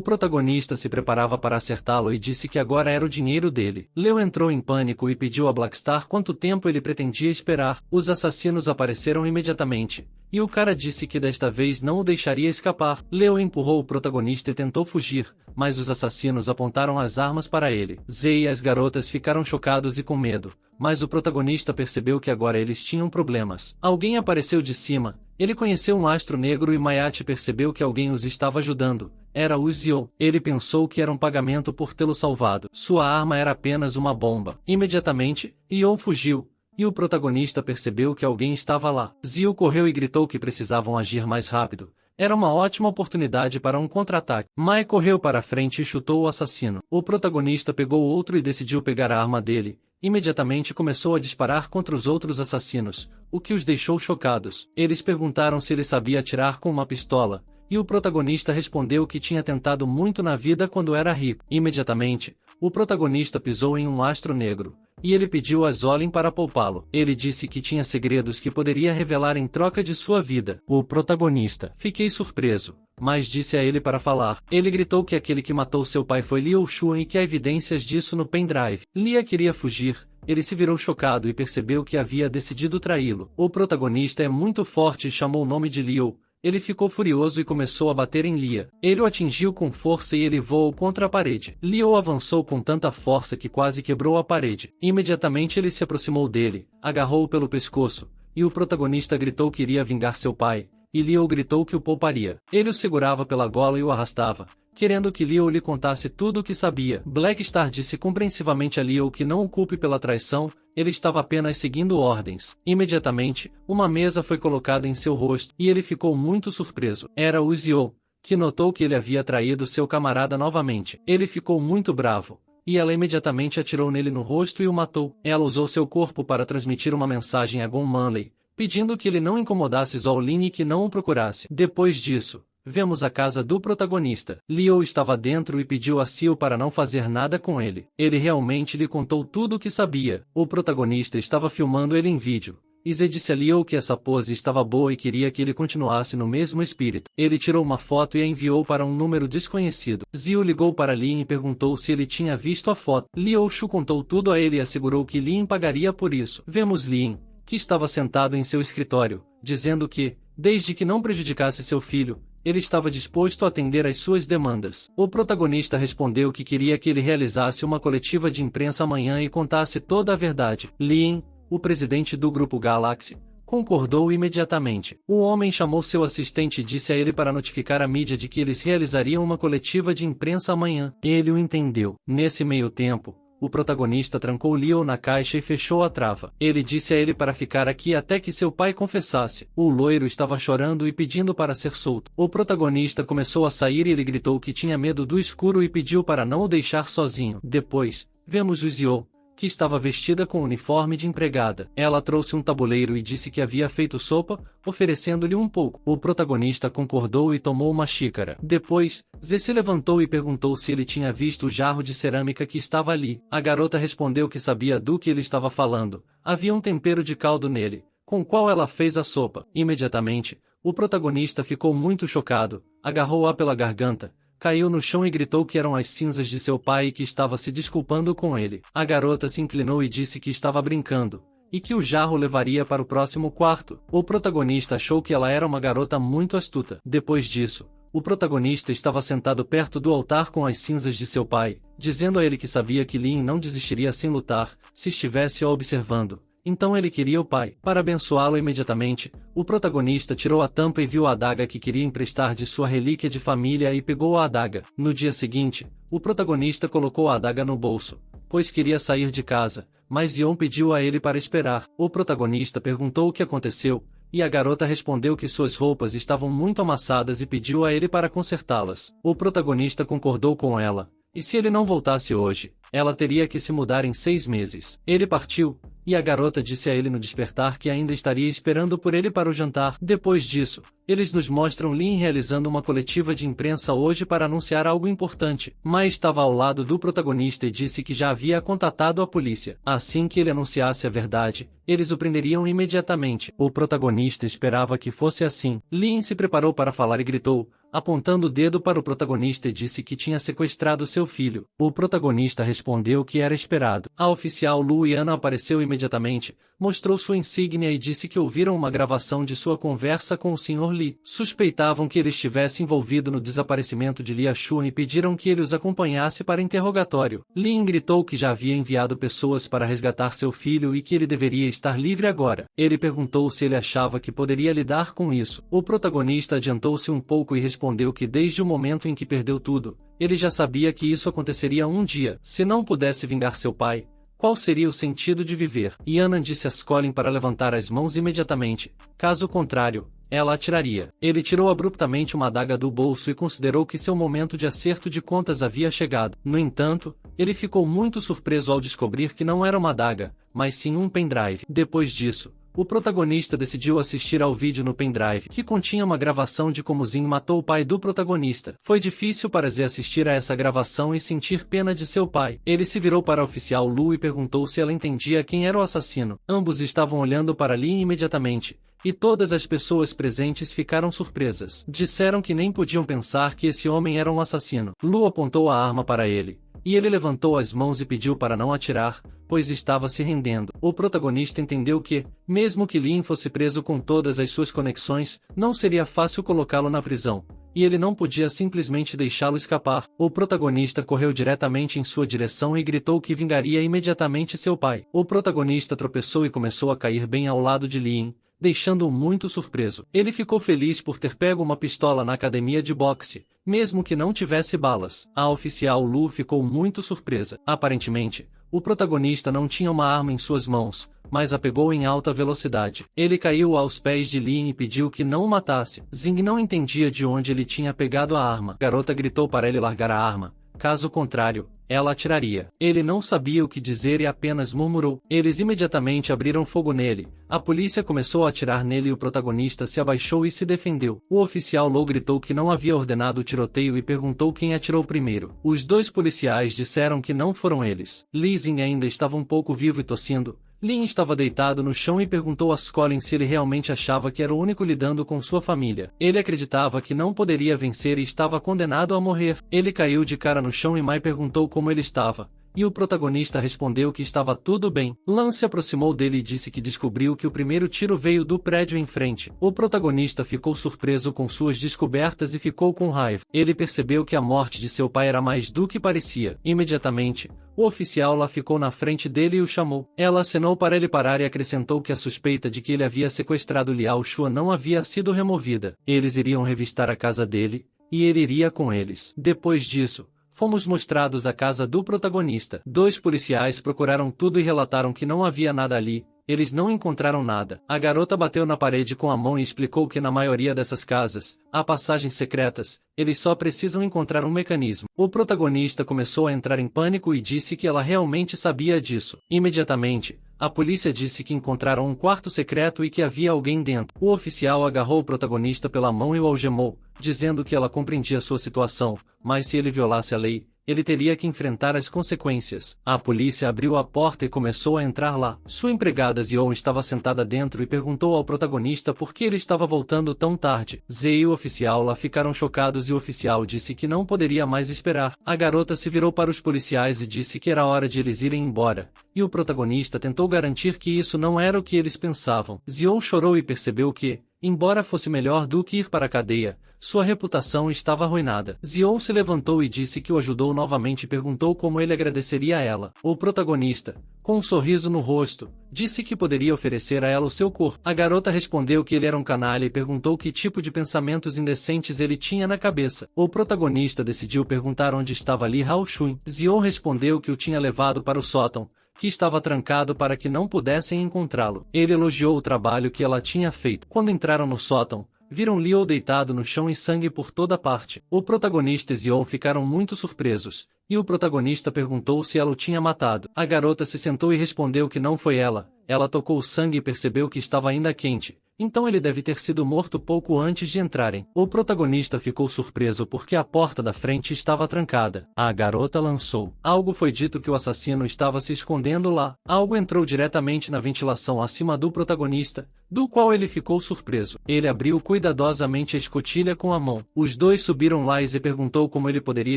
protagonista se preparava para acertá-lo e disse que agora era o dinheiro dele. Leo entrou em pânico e pediu a Blackstar quanto tempo ele pretendia esperar. Os assassinos apareceram imediatamente, e o cara disse que desta vez não o deixaria escapar. Leo empurrou o protagonista e tentou fugir, mas os assassinos apontaram as armas para ele. Zay e as garotas ficaram chocados e com medo, mas o protagonista percebeu que agora eles tinham problemas. Alguém apareceu de cima. Ele conheceu um astro negro e Mayate percebeu que alguém os estava ajudando. Era o Zio. Ele pensou que era um pagamento por tê-lo salvado. Sua arma era apenas uma bomba. Imediatamente, Ion fugiu, e o protagonista percebeu que alguém estava lá. Zio correu e gritou que precisavam agir mais rápido. Era uma ótima oportunidade para um contra-ataque. Mai correu para a frente e chutou o assassino. O protagonista pegou outro e decidiu pegar a arma dele. Imediatamente começou a disparar contra os outros assassinos, o que os deixou chocados. Eles perguntaram se ele sabia atirar com uma pistola, e o protagonista respondeu que tinha tentado muito na vida quando era rico. Imediatamente, o protagonista pisou em um astro negro, e ele pediu a Zolin para poupá-lo. Ele disse que tinha segredos que poderia revelar em troca de sua vida. O protagonista: fiquei surpreso, mas disse a ele para falar. Ele gritou que aquele que matou seu pai foi Liu Xuan e que há evidências disso no pendrive. Lia queria fugir. Ele se virou chocado e percebeu que havia decidido traí-lo. O protagonista é muito forte e chamou o nome de Liu. Ele ficou furioso e começou a bater em Lia. Ele o atingiu com força e ele voou contra a parede. Liu avançou com tanta força que quase quebrou a parede. Imediatamente ele se aproximou dele, agarrou-o pelo pescoço, e o protagonista gritou que iria vingar seu pai, e Liu gritou que o pouparia. Ele o segurava pela gola e o arrastava, querendo que Liu lhe contasse tudo o que sabia. Blackstar disse compreensivamente a Liu que não o culpe pela traição, ele estava apenas seguindo ordens. Imediatamente, uma mesa foi colocada em seu rosto, e ele ficou muito surpreso. Era o Zio, que notou que ele havia traído seu camarada novamente. Ele ficou muito bravo, e ela imediatamente atirou nele no rosto e o matou. Ela usou seu corpo para transmitir uma mensagem a Gon Manley, pedindo que ele não incomodasse Zolin e que não o procurasse. Depois disso, vemos a casa do protagonista. Liu estava dentro e pediu a Sil para não fazer nada com ele. Ele realmente lhe contou tudo o que sabia. O protagonista estava filmando ele em vídeo. Zé disse a Liu que essa pose estava boa e queria que ele continuasse no mesmo espírito. Ele tirou uma foto e a enviou para um número desconhecido. Zio ligou para Lin e perguntou se ele tinha visto a foto. Liu Shu contou tudo a ele e assegurou que Lin pagaria por isso. Vemos Lin, que estava sentado em seu escritório, dizendo que, desde que não prejudicasse seu filho, ele estava disposto a atender às suas demandas. O protagonista respondeu que queria que ele realizasse uma coletiva de imprensa amanhã e contasse toda a verdade. Lin, o presidente do grupo Galaxy, concordou imediatamente. O homem chamou seu assistente e disse a ele para notificar a mídia de que eles realizariam uma coletiva de imprensa amanhã. Ele o entendeu. Nesse meio tempo, o protagonista trancou Liu na caixa e fechou a trava. Ele disse a ele para ficar aqui até que seu pai confessasse. O loiro estava chorando e pedindo para ser solto. O protagonista começou a sair e ele gritou que tinha medo do escuro e pediu para não o deixar sozinho. Depois, vemos o Zio, que estava vestida com uniforme de empregada. Ela trouxe um tabuleiro e disse que havia feito sopa, oferecendo-lhe um pouco. O protagonista concordou e tomou uma xícara. Depois, Zé se levantou e perguntou se ele tinha visto o jarro de cerâmica que estava ali. A garota respondeu que sabia do que ele estava falando. Havia um tempero de caldo nele, com o qual ela fez a sopa. Imediatamente, o protagonista ficou muito chocado, agarrou-a pela garganta, caiu no chão e gritou que eram as cinzas de seu pai e que estava se desculpando com ele. A garota se inclinou e disse que estava brincando, e que o jarro levaria para o próximo quarto. O protagonista achou que ela era uma garota muito astuta. Depois disso, o protagonista estava sentado perto do altar com as cinzas de seu pai, dizendo a ele que sabia que Lin não desistiria sem lutar, se estivesse o observando. Então ele queria o pai. Para abençoá-lo imediatamente, o protagonista tirou a tampa e viu a adaga que queria emprestar de sua relíquia de família e pegou a adaga. No dia seguinte, o protagonista colocou a adaga no bolso, pois queria sair de casa, mas Yon pediu a ele para esperar. O protagonista perguntou o que aconteceu, e a garota respondeu que suas roupas estavam muito amassadas e pediu a ele para consertá-las. O protagonista concordou com ela, e se ele não voltasse hoje, ela teria que se mudar em 6 meses. Ele partiu, e a garota disse a ele no despertar que ainda estaria esperando por ele para o jantar. Depois disso, eles nos mostram Lin realizando uma coletiva de imprensa hoje para anunciar algo importante. Mai estava ao lado do protagonista e disse que já havia contatado a polícia. Assim que ele anunciasse a verdade, eles o prenderiam imediatamente. O protagonista esperava que fosse assim. Lin se preparou para falar e gritou, apontando o dedo para o protagonista, e disse que tinha sequestrado seu filho. O protagonista respondeu que era esperado. A oficial Lu Yana apareceu imediatamente, mostrou sua insígnia e disse que ouviram uma gravação de sua conversa com o Sr. Li. Suspeitavam que ele estivesse envolvido no desaparecimento de Lia Shun e pediram que ele os acompanhasse para interrogatório. Lin gritou que já havia enviado pessoas para resgatar seu filho e que ele deveria estar livre agora. Ele perguntou se ele achava que poderia lidar com isso. O protagonista adiantou-se um pouco e respondeu que desde o momento em que perdeu tudo, ele já sabia que isso aconteceria um dia. Se não pudesse vingar seu pai, qual seria o sentido de viver? Yana disse a Colin para levantar as mãos imediatamente, caso contrário, ela atiraria. Ele tirou abruptamente uma adaga do bolso e considerou que seu momento de acerto de contas havia chegado. No entanto, ele ficou muito surpreso ao descobrir que não era uma adaga, mas sim um pendrive. Depois disso, o protagonista decidiu assistir ao vídeo no pendrive, que continha uma gravação de como Zin matou o pai do protagonista. Foi difícil para Z assistir a essa gravação e sentir pena de seu pai. Ele se virou para a oficial Lu e perguntou se ela entendia quem era o assassino. Ambos estavam olhando para Lin imediatamente, e todas as pessoas presentes ficaram surpresas. Disseram que nem podiam pensar que esse homem era um assassino. Lu apontou a arma para ele, e ele levantou as mãos e pediu para não atirar, pois estava se rendendo. O protagonista entendeu que, mesmo que Lin fosse preso com todas as suas conexões, não seria fácil colocá-lo na prisão, e ele não podia simplesmente deixá-lo escapar. O protagonista correu diretamente em sua direção e gritou que vingaria imediatamente seu pai. O protagonista tropeçou e começou a cair bem ao lado de Lin, deixando-o muito surpreso. Ele ficou feliz por ter pego uma pistola na academia de boxe, mesmo que não tivesse balas. A oficial Lu ficou muito surpresa. Aparentemente, o protagonista não tinha uma arma em suas mãos, mas a pegou em alta velocidade. Ele caiu aos pés de Lin e pediu que não o matasse. Zing não entendia de onde ele tinha pegado a arma. A garota gritou para ele largar a arma. Caso contrário, ela atiraria. Ele não sabia o que dizer e apenas murmurou. Eles imediatamente abriram fogo nele. A polícia começou a atirar nele e o protagonista se abaixou e se defendeu. O oficial Lou gritou que não havia ordenado o tiroteio e perguntou quem atirou primeiro. Os 2 policiais disseram que não foram eles. Li Zing ainda estava um pouco vivo e tossindo. Lin estava deitado no chão e perguntou a Colin se ele realmente achava que era o único lidando com sua família. Ele acreditava que não poderia vencer e estava condenado a morrer. Ele caiu de cara no chão e Mai perguntou como ele estava, e o protagonista respondeu que estava tudo bem. Lan se aproximou dele e disse que descobriu que o primeiro tiro veio do prédio em frente. O protagonista ficou surpreso com suas descobertas e ficou com raiva. Ele percebeu que a morte de seu pai era mais do que parecia. Imediatamente, o oficial lá ficou na frente dele e o chamou. Ela acenou para ele parar e acrescentou que a suspeita de que ele havia sequestrado Liao Shua não havia sido removida. Eles iriam revistar a casa dele, e ele iria com eles. Depois disso, fomos mostrados a casa do protagonista. 2 policiais procuraram tudo e relataram que não havia nada ali. Eles não encontraram nada. A garota bateu na parede com a mão e explicou que na maioria dessas casas, há passagens secretas, eles só precisam encontrar um mecanismo. O protagonista começou a entrar em pânico e disse que ela realmente sabia disso. Imediatamente, a polícia disse que encontraram um quarto secreto e que havia alguém dentro. O oficial agarrou o protagonista pela mão e o algemou, dizendo que ela compreendia sua situação, mas se ele violasse a lei, ele teria que enfrentar as consequências. A polícia abriu a porta e começou a entrar lá. Sua empregada Zion estava sentada dentro e perguntou ao protagonista por que ele estava voltando tão tarde. Zé e o oficial lá ficaram chocados e o oficial disse que não poderia mais esperar. A garota se virou para os policiais e disse que era hora de eles irem embora, e o protagonista tentou garantir que isso não era o que eles pensavam. Zion chorou e percebeu que, embora fosse melhor do que ir para a cadeia, sua reputação estava arruinada. Zion se levantou e disse que o ajudou novamente e perguntou como ele agradeceria a ela. O protagonista, com um sorriso no rosto, disse que poderia oferecer a ela o seu corpo. A garota respondeu que ele era um canalha e perguntou que tipo de pensamentos indecentes ele tinha na cabeça. O protagonista decidiu perguntar onde estava Li Haoshun. Zion respondeu que o tinha levado para o sótão, que estava trancado para que não pudessem encontrá-lo. Ele elogiou o trabalho que ela tinha feito. Quando entraram no sótão, viram Leo deitado no chão e sangue por toda parte. O protagonista e Zion ficaram muito surpresos, e o protagonista perguntou se ela o tinha matado. A garota se sentou e respondeu que não foi ela. Ela tocou o sangue e percebeu que estava ainda quente. Então ele deve ter sido morto pouco antes de entrarem. O protagonista ficou surpreso porque a porta da frente estava trancada. A garota lançou. Algo foi dito que o assassino estava se escondendo lá. Algo entrou diretamente na ventilação acima do protagonista, do qual ele ficou surpreso. Ele abriu cuidadosamente a escotilha com a mão. Os dois subiram lá e perguntou como ele poderia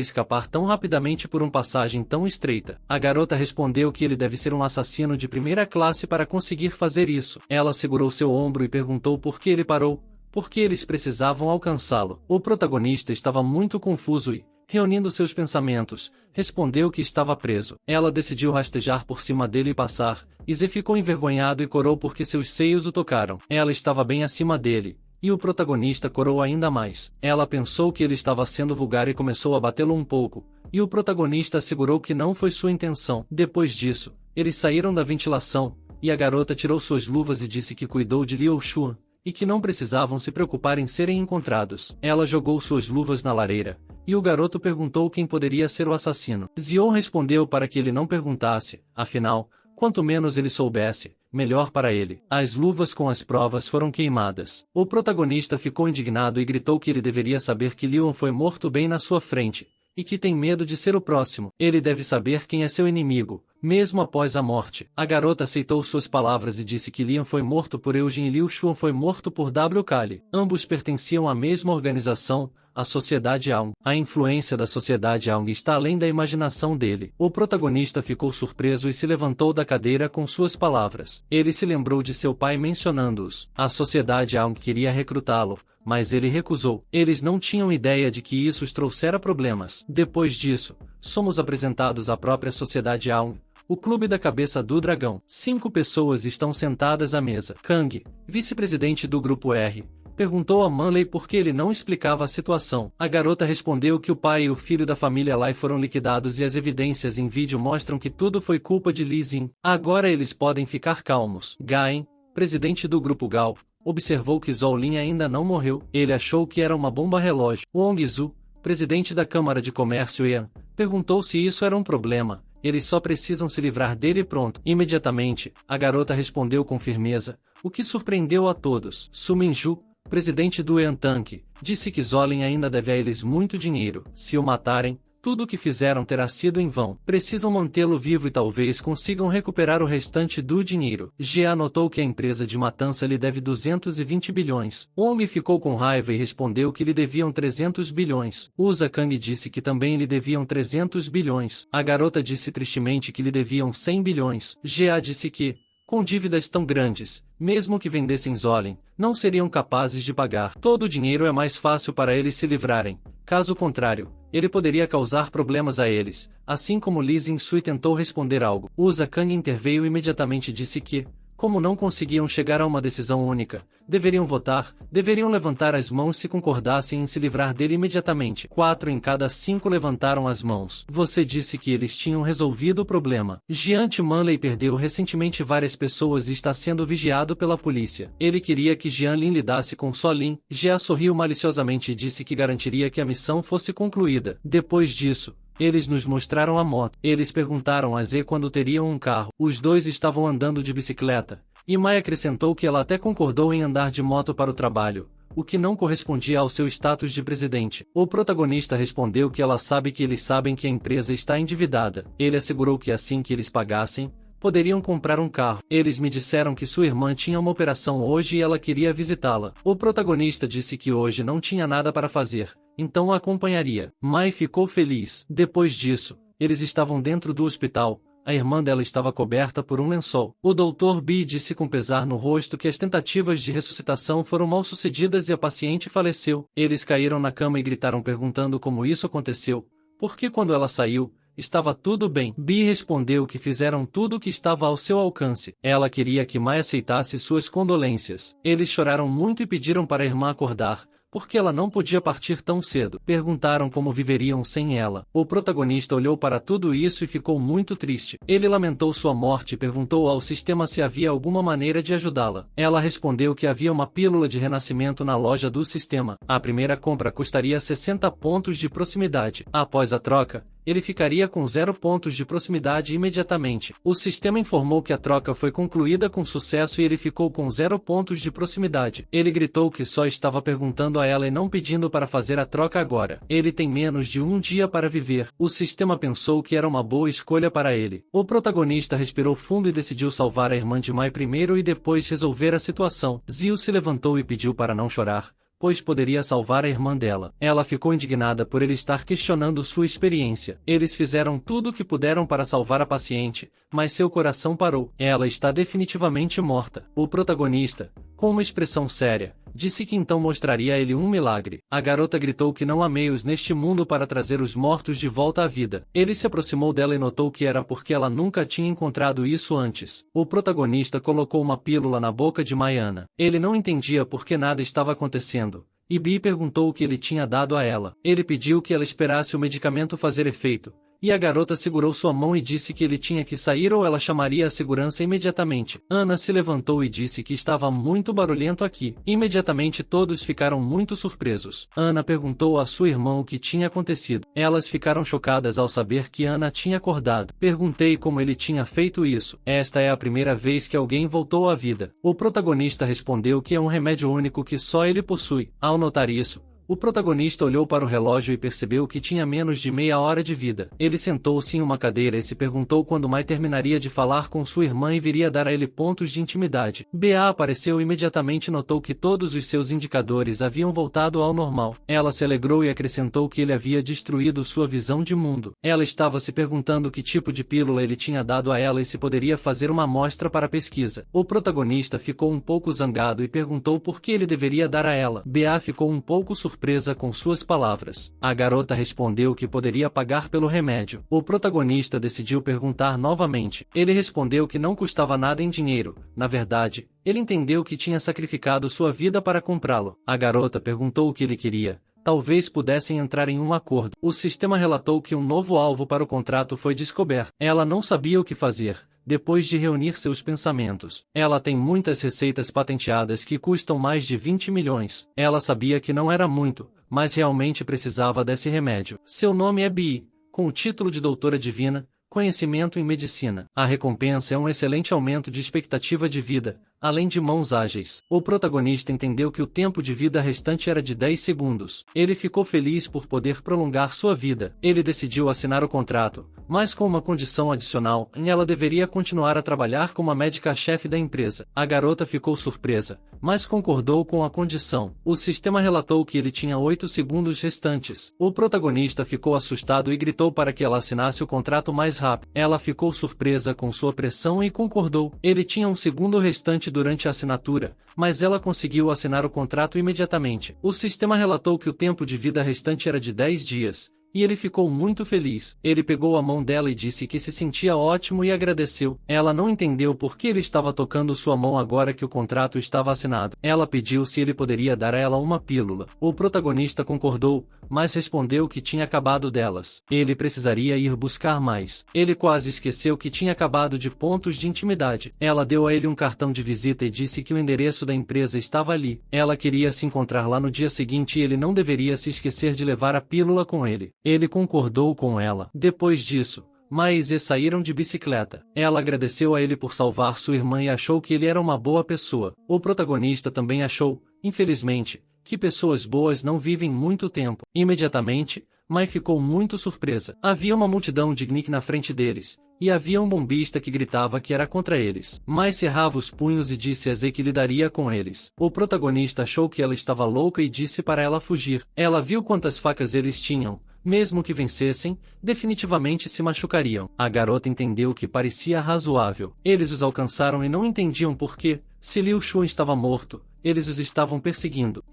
escapar tão rapidamente por uma passagem tão estreita. A garota respondeu que ele deve ser um assassino de primeira classe para conseguir fazer isso. Ela segurou seu ombro e perguntou por que ele parou, porque eles precisavam alcançá-lo. O protagonista estava muito confuso e, reunindo seus pensamentos, respondeu que estava preso. Ela decidiu rastejar por cima dele e passar. Izzy ficou envergonhado e corou porque seus seios o tocaram. Ela estava bem acima dele, e o protagonista corou ainda mais. Ela pensou que ele estava sendo vulgar e começou a batê-lo um pouco, e o protagonista assegurou que não foi sua intenção. Depois disso, eles saíram da ventilação, e a garota tirou suas luvas e disse que cuidou de Liu Xuan, e que não precisavam se preocupar em serem encontrados. Ela jogou suas luvas na lareira, e o garoto perguntou quem poderia ser o assassino. Zion respondeu para que ele não perguntasse, afinal, quanto menos ele soubesse, melhor para ele. As luvas com as provas foram queimadas. O protagonista ficou indignado e gritou que ele deveria saber que Leon foi morto bem na sua frente, e que tem medo de ser o próximo. Ele deve saber quem é seu inimigo, mesmo após a morte. A garota aceitou suas palavras e disse que Liam foi morto por Eugene e Liu Xuan foi morto por W. Kali. Ambos pertenciam à mesma organização, a Sociedade Aung. A influência da Sociedade Aung está além da imaginação dele. O protagonista ficou surpreso e se levantou da cadeira com suas palavras. Ele se lembrou de seu pai mencionando-os. A Sociedade Aung queria recrutá-lo, mas ele recusou. Eles não tinham ideia de que isso os trouxera problemas. Depois disso, somos apresentados à própria Sociedade Aung, o Clube da Cabeça do Dragão. 5 pessoas estão sentadas à mesa. Kang, vice-presidente do Grupo R, perguntou a Manley por que ele não explicava a situação. A garota respondeu que o pai e o filho da família Lai foram liquidados e as evidências em vídeo mostram que tudo foi culpa de Li Xin. Agora eles podem ficar calmos. Gaen, presidente do Grupo Gao, observou que Zhou-Lin ainda não morreu. Ele achou que era uma bomba relógio. Wong Zhu, presidente da Câmara de Comércio Yan, perguntou se isso era um problema. Eles só precisam se livrar dele e pronto. Imediatamente, a garota respondeu com firmeza, o que surpreendeu a todos. Su Minju, presidente do Yantanque, disse que Zhou-Lin ainda deve a eles muito dinheiro. Se o matarem, tudo o que fizeram terá sido em vão. Precisam mantê-lo vivo e talvez consigam recuperar o restante do dinheiro. Jia notou que a empresa de matança lhe deve 220 bilhões. Wong ficou com raiva e respondeu que lhe deviam 300 bilhões. Usa Kang disse que também lhe deviam 300 bilhões. A garota disse tristemente que lhe deviam 100 bilhões. Jia disse que, com dívidas tão grandes, mesmo que vendessem Zhou-Lin, não seriam capazes de pagar. Todo o dinheiro é mais fácil para eles se livrarem. Caso contrário, ele poderia causar problemas a eles, assim como Li Zinsui tentou responder algo. Usa Kang interveio e imediatamente disse que, como não conseguiam chegar a uma decisão única, deveriam votar, deveriam levantar as mãos se concordassem em se livrar dele imediatamente. 4 em cada 5 levantaram as mãos. Você disse que eles tinham resolvido o problema. Giant Manley perdeu recentemente várias pessoas e está sendo vigiado pela polícia. Ele queria que Jian Lin lidasse com Zhou Lin. Jia sorriu maliciosamente e disse que garantiria que a missão fosse concluída. Depois disso, eles nos mostraram a moto. Eles perguntaram a Zé quando teriam um carro. Os dois estavam andando de bicicleta, e Mai acrescentou que ela até concordou em andar de moto para o trabalho, o que não correspondia ao seu status de presidente. O protagonista respondeu que ela sabe que eles sabem que a empresa está endividada. Ele assegurou que assim que eles pagassem, poderiam comprar um carro. Eles me disseram que sua irmã tinha uma operação hoje e ela queria visitá-la. O protagonista disse que hoje não tinha nada para fazer, então a acompanharia. Mai ficou feliz. Depois disso, eles estavam dentro do hospital. A irmã dela estava coberta por um lençol. O Dr. B disse com pesar no rosto que as tentativas de ressuscitação foram mal sucedidas e a paciente faleceu. Eles caíram na cama e gritaram perguntando como isso aconteceu, porque quando ela saiu, estava tudo bem. Bi respondeu que fizeram tudo o que estava ao seu alcance. Ela queria que Mai aceitasse suas condolências. Eles choraram muito e pediram para a irmã acordar, porque ela não podia partir tão cedo. Perguntaram como viveriam sem ela. O protagonista olhou para tudo isso e ficou muito triste. Ele lamentou sua morte e perguntou ao sistema se havia alguma maneira de ajudá-la. Ela respondeu que havia uma pílula de renascimento na loja do sistema. A primeira compra custaria 60 pontos de proximidade. Após a troca, ele ficaria com 0 pontos de proximidade imediatamente. O sistema informou que a troca foi concluída com sucesso e ele ficou com 0 pontos de proximidade. Ele gritou que só estava perguntando a ela e não pedindo para fazer a troca agora. Ele tem menos de um dia para viver. O sistema pensou que era uma boa escolha para ele. O protagonista respirou fundo e decidiu salvar a irmã de Mai primeiro e depois resolver a situação. Zio se levantou e pediu para não chorar, pois poderia salvar a irmã dela. Ela ficou indignada por ele estar questionando sua experiência. Eles fizeram tudo o que puderam para salvar a paciente, mas seu coração parou. Ela está definitivamente morta. O protagonista, com uma expressão séria, disse que então mostraria a ele um milagre. A garota gritou que não há meios neste mundo para trazer os mortos de volta à vida. Ele se aproximou dela e notou que era porque ela nunca tinha encontrado isso antes. O protagonista colocou uma pílula na boca de Maiana. Ele não entendia por que nada estava acontecendo. E Bi perguntou o que ele tinha dado a ela. Ele pediu que ela esperasse o medicamento fazer efeito. E a garota segurou sua mão e disse que ele tinha que sair ou ela chamaria a segurança imediatamente. Ana se levantou e disse que estava muito barulhento aqui. Imediatamente todos ficaram muito surpresos. Ana perguntou a sua irmã o que tinha acontecido. Elas ficaram chocadas ao saber que Ana tinha acordado. Perguntei como ele tinha feito isso. Esta é a primeira vez que alguém voltou à vida. O protagonista respondeu que é um remédio único que só ele possui. Ao notar isso, o protagonista olhou para o relógio e percebeu que tinha menos de meia hora de vida. Ele sentou-se em uma cadeira e se perguntou quando Mai terminaria de falar com sua irmã e viria dar a ele pontos de intimidade. Ba apareceu e imediatamente notou que todos os seus indicadores haviam voltado ao normal. Ela se alegrou e acrescentou que ele havia destruído sua visão de mundo. Ela estava se perguntando que tipo de pílula ele tinha dado a ela e se poderia fazer uma amostra para pesquisa. O protagonista ficou um pouco zangado e perguntou por que ele deveria dar a ela. Ba ficou um pouco surpresa com suas palavras. A garota respondeu que poderia pagar pelo remédio. O protagonista decidiu perguntar novamente. Ele respondeu que não custava nada em dinheiro. Na verdade, ele entendeu que tinha sacrificado sua vida para comprá-lo. A garota perguntou o que ele queria. Talvez pudessem entrar em um acordo. O sistema relatou que um novo alvo para o contrato foi descoberto. Ela não sabia o que fazer. Depois de reunir seus pensamentos, ela tem muitas receitas patenteadas que custam mais de 20 milhões. Ela sabia que não era muito, mas realmente precisava desse remédio. Seu nome é Bi, com o título de doutora divina, conhecimento em medicina. A recompensa é um excelente aumento de expectativa de vida, além de mãos ágeis. O protagonista entendeu que o tempo de vida restante era de 10 segundos. Ele ficou feliz por poder prolongar sua vida. Ele decidiu assinar o contrato, mas com uma condição adicional: ela deveria continuar a trabalhar como a médica-chefe da empresa. A garota ficou surpresa, mas concordou com a condição. O sistema relatou que ele tinha 8 segundos restantes. O protagonista ficou assustado e gritou para que ela assinasse o contrato mais rápido. Ela ficou surpresa com sua pressão e concordou. Ele tinha um segundo restante durante a assinatura, mas ela conseguiu assinar o contrato imediatamente. O sistema relatou que o tempo de vida restante era de 10 dias. E ele ficou muito feliz. Ele pegou a mão dela e disse que se sentia ótimo e agradeceu. Ela não entendeu por que ele estava tocando sua mão agora que o contrato estava assinado. Ela pediu se ele poderia dar a ela uma pílula. O protagonista concordou, mas respondeu que tinha acabado delas. Ele precisaria ir buscar mais. Ele quase esqueceu que tinha acabado de pontos de intimidade. Ela deu a ele um cartão de visita e disse que o endereço da empresa estava ali. Ela queria se encontrar lá no dia seguinte e ele não deveria se esquecer de levar a pílula com ele. Ele concordou com ela. Depois disso, Mai e Zê saíram de bicicleta. Ela agradeceu a ele por salvar sua irmã e achou que ele era uma boa pessoa. O protagonista também achou, infelizmente, que pessoas boas não vivem muito tempo. Imediatamente, Mai ficou muito surpresa. Havia uma multidão de Gnick na frente deles, e havia um bombista que gritava que era contra eles. Mai cerrava os punhos e disse a Zê que lidaria com eles. O protagonista achou que ela estava louca e disse para ela fugir. Ela viu quantas facas eles tinham. Mesmo que vencessem, definitivamente se machucariam. A garota entendeu que parecia razoável. Eles os alcançaram e não entendiam por quê. Se Liu Xun estava morto, eles os estavam perseguindo.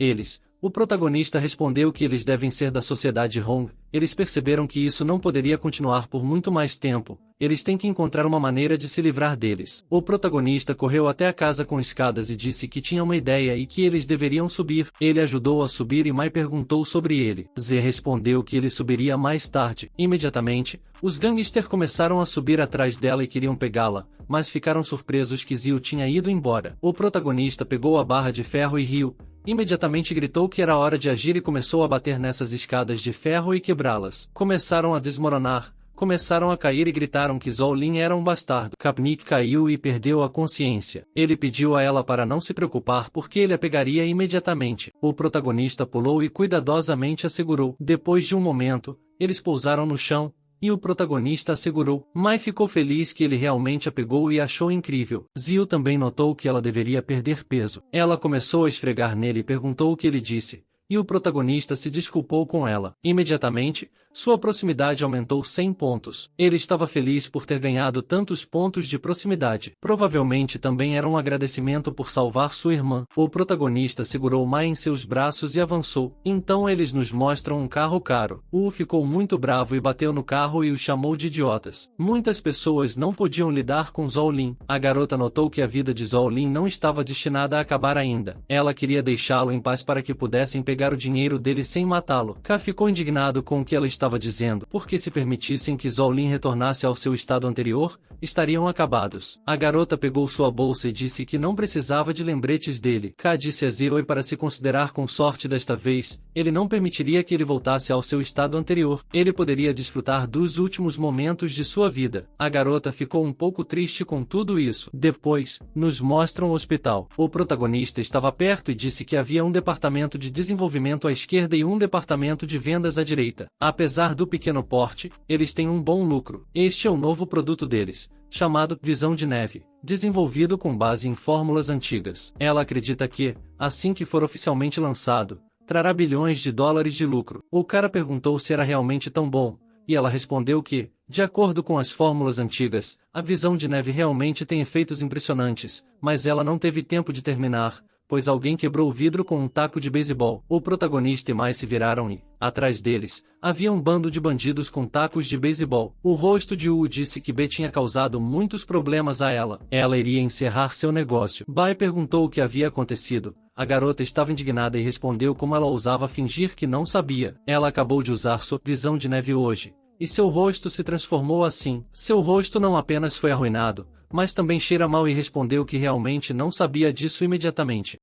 O protagonista respondeu que eles devem ser da sociedade Hong. Eles perceberam que isso não poderia continuar por muito mais tempo, eles têm que encontrar uma maneira de se livrar deles. O protagonista correu até a casa com escadas e disse que tinha uma ideia e que eles deveriam subir. Ele ajudou a subir e Mai perguntou sobre ele. Z respondeu que ele subiria mais tarde. Imediatamente, os gangsters começaram a subir atrás dela e queriam pegá-la, mas ficaram surpresos que Zio tinha ido embora. O protagonista pegou a barra de ferro e riu. Imediatamente gritou que era hora de agir e começou a bater nessas escadas de ferro e quebrá-las. Começaram a desmoronar, começaram a cair e gritaram que Zhou Lin era um bastardo. Kapnik caiu e perdeu a consciência. Ele pediu a ela para não se preocupar porque ele a pegaria imediatamente. O protagonista pulou e cuidadosamente a segurou. Depois de um momento, eles pousaram no chão, e o protagonista a segurou. Mai ficou feliz que ele realmente a pegou e achou incrível. Zio também notou que ela deveria perder peso. Ela começou a esfregar nele e perguntou o que ele disse, e o protagonista se desculpou com ela. Imediatamente, sua proximidade aumentou 100 pontos. Ele estava feliz por ter ganhado tantos pontos de proximidade. Provavelmente também era um agradecimento por salvar sua irmã. O protagonista segurou Mai em seus braços e avançou. Então eles nos mostram um carro caro. Wu ficou muito bravo e bateu no carro e os chamou de idiotas. Muitas pessoas não podiam lidar com Zhou Lin. A garota notou que a vida de Zhou Lin não estava destinada a acabar ainda. Ela queria deixá-lo em paz para que pudessem pegar o dinheiro dele sem matá-lo. Ka ficou indignado com o que ela estava dizendo, porque se permitissem que Zhou Lin retornasse ao seu estado anterior, estariam acabados. A garota pegou sua bolsa e disse que não precisava de lembretes dele. Ka disse a Zio para se considerar com sorte desta vez, ele não permitiria que ele voltasse ao seu estado anterior. Ele poderia desfrutar dos últimos momentos de sua vida. A garota ficou um pouco triste com tudo isso. Depois, nos mostram o hospital. O protagonista estava perto e disse que havia um departamento de desenvolvimento à esquerda e um departamento de vendas à direita. Apesar do pequeno porte, eles têm um bom lucro. Este é o novo produto deles, chamado Visão de Neve, desenvolvido com base em fórmulas antigas. Ela acredita que, assim que for oficialmente lançado, trará bilhões de dólares de lucro. O cara perguntou se era realmente tão bom, e ela respondeu que, de acordo com as fórmulas antigas, a Visão de Neve realmente tem efeitos impressionantes, mas ela não teve tempo de terminar, pois alguém quebrou o vidro com um taco de beisebol. O protagonista e Mai se viraram e, atrás deles, havia um bando de bandidos com tacos de beisebol. O rosto de Wu disse que B tinha causado muitos problemas a ela. Ela iria encerrar seu negócio. Bai perguntou o que havia acontecido. A garota estava indignada e respondeu como ela ousava fingir que não sabia. Ela acabou de usar sua visão de neve hoje, e seu rosto se transformou assim. Seu rosto não apenas foi arruinado, mas também cheira mal e respondeu que realmente não sabia disso imediatamente.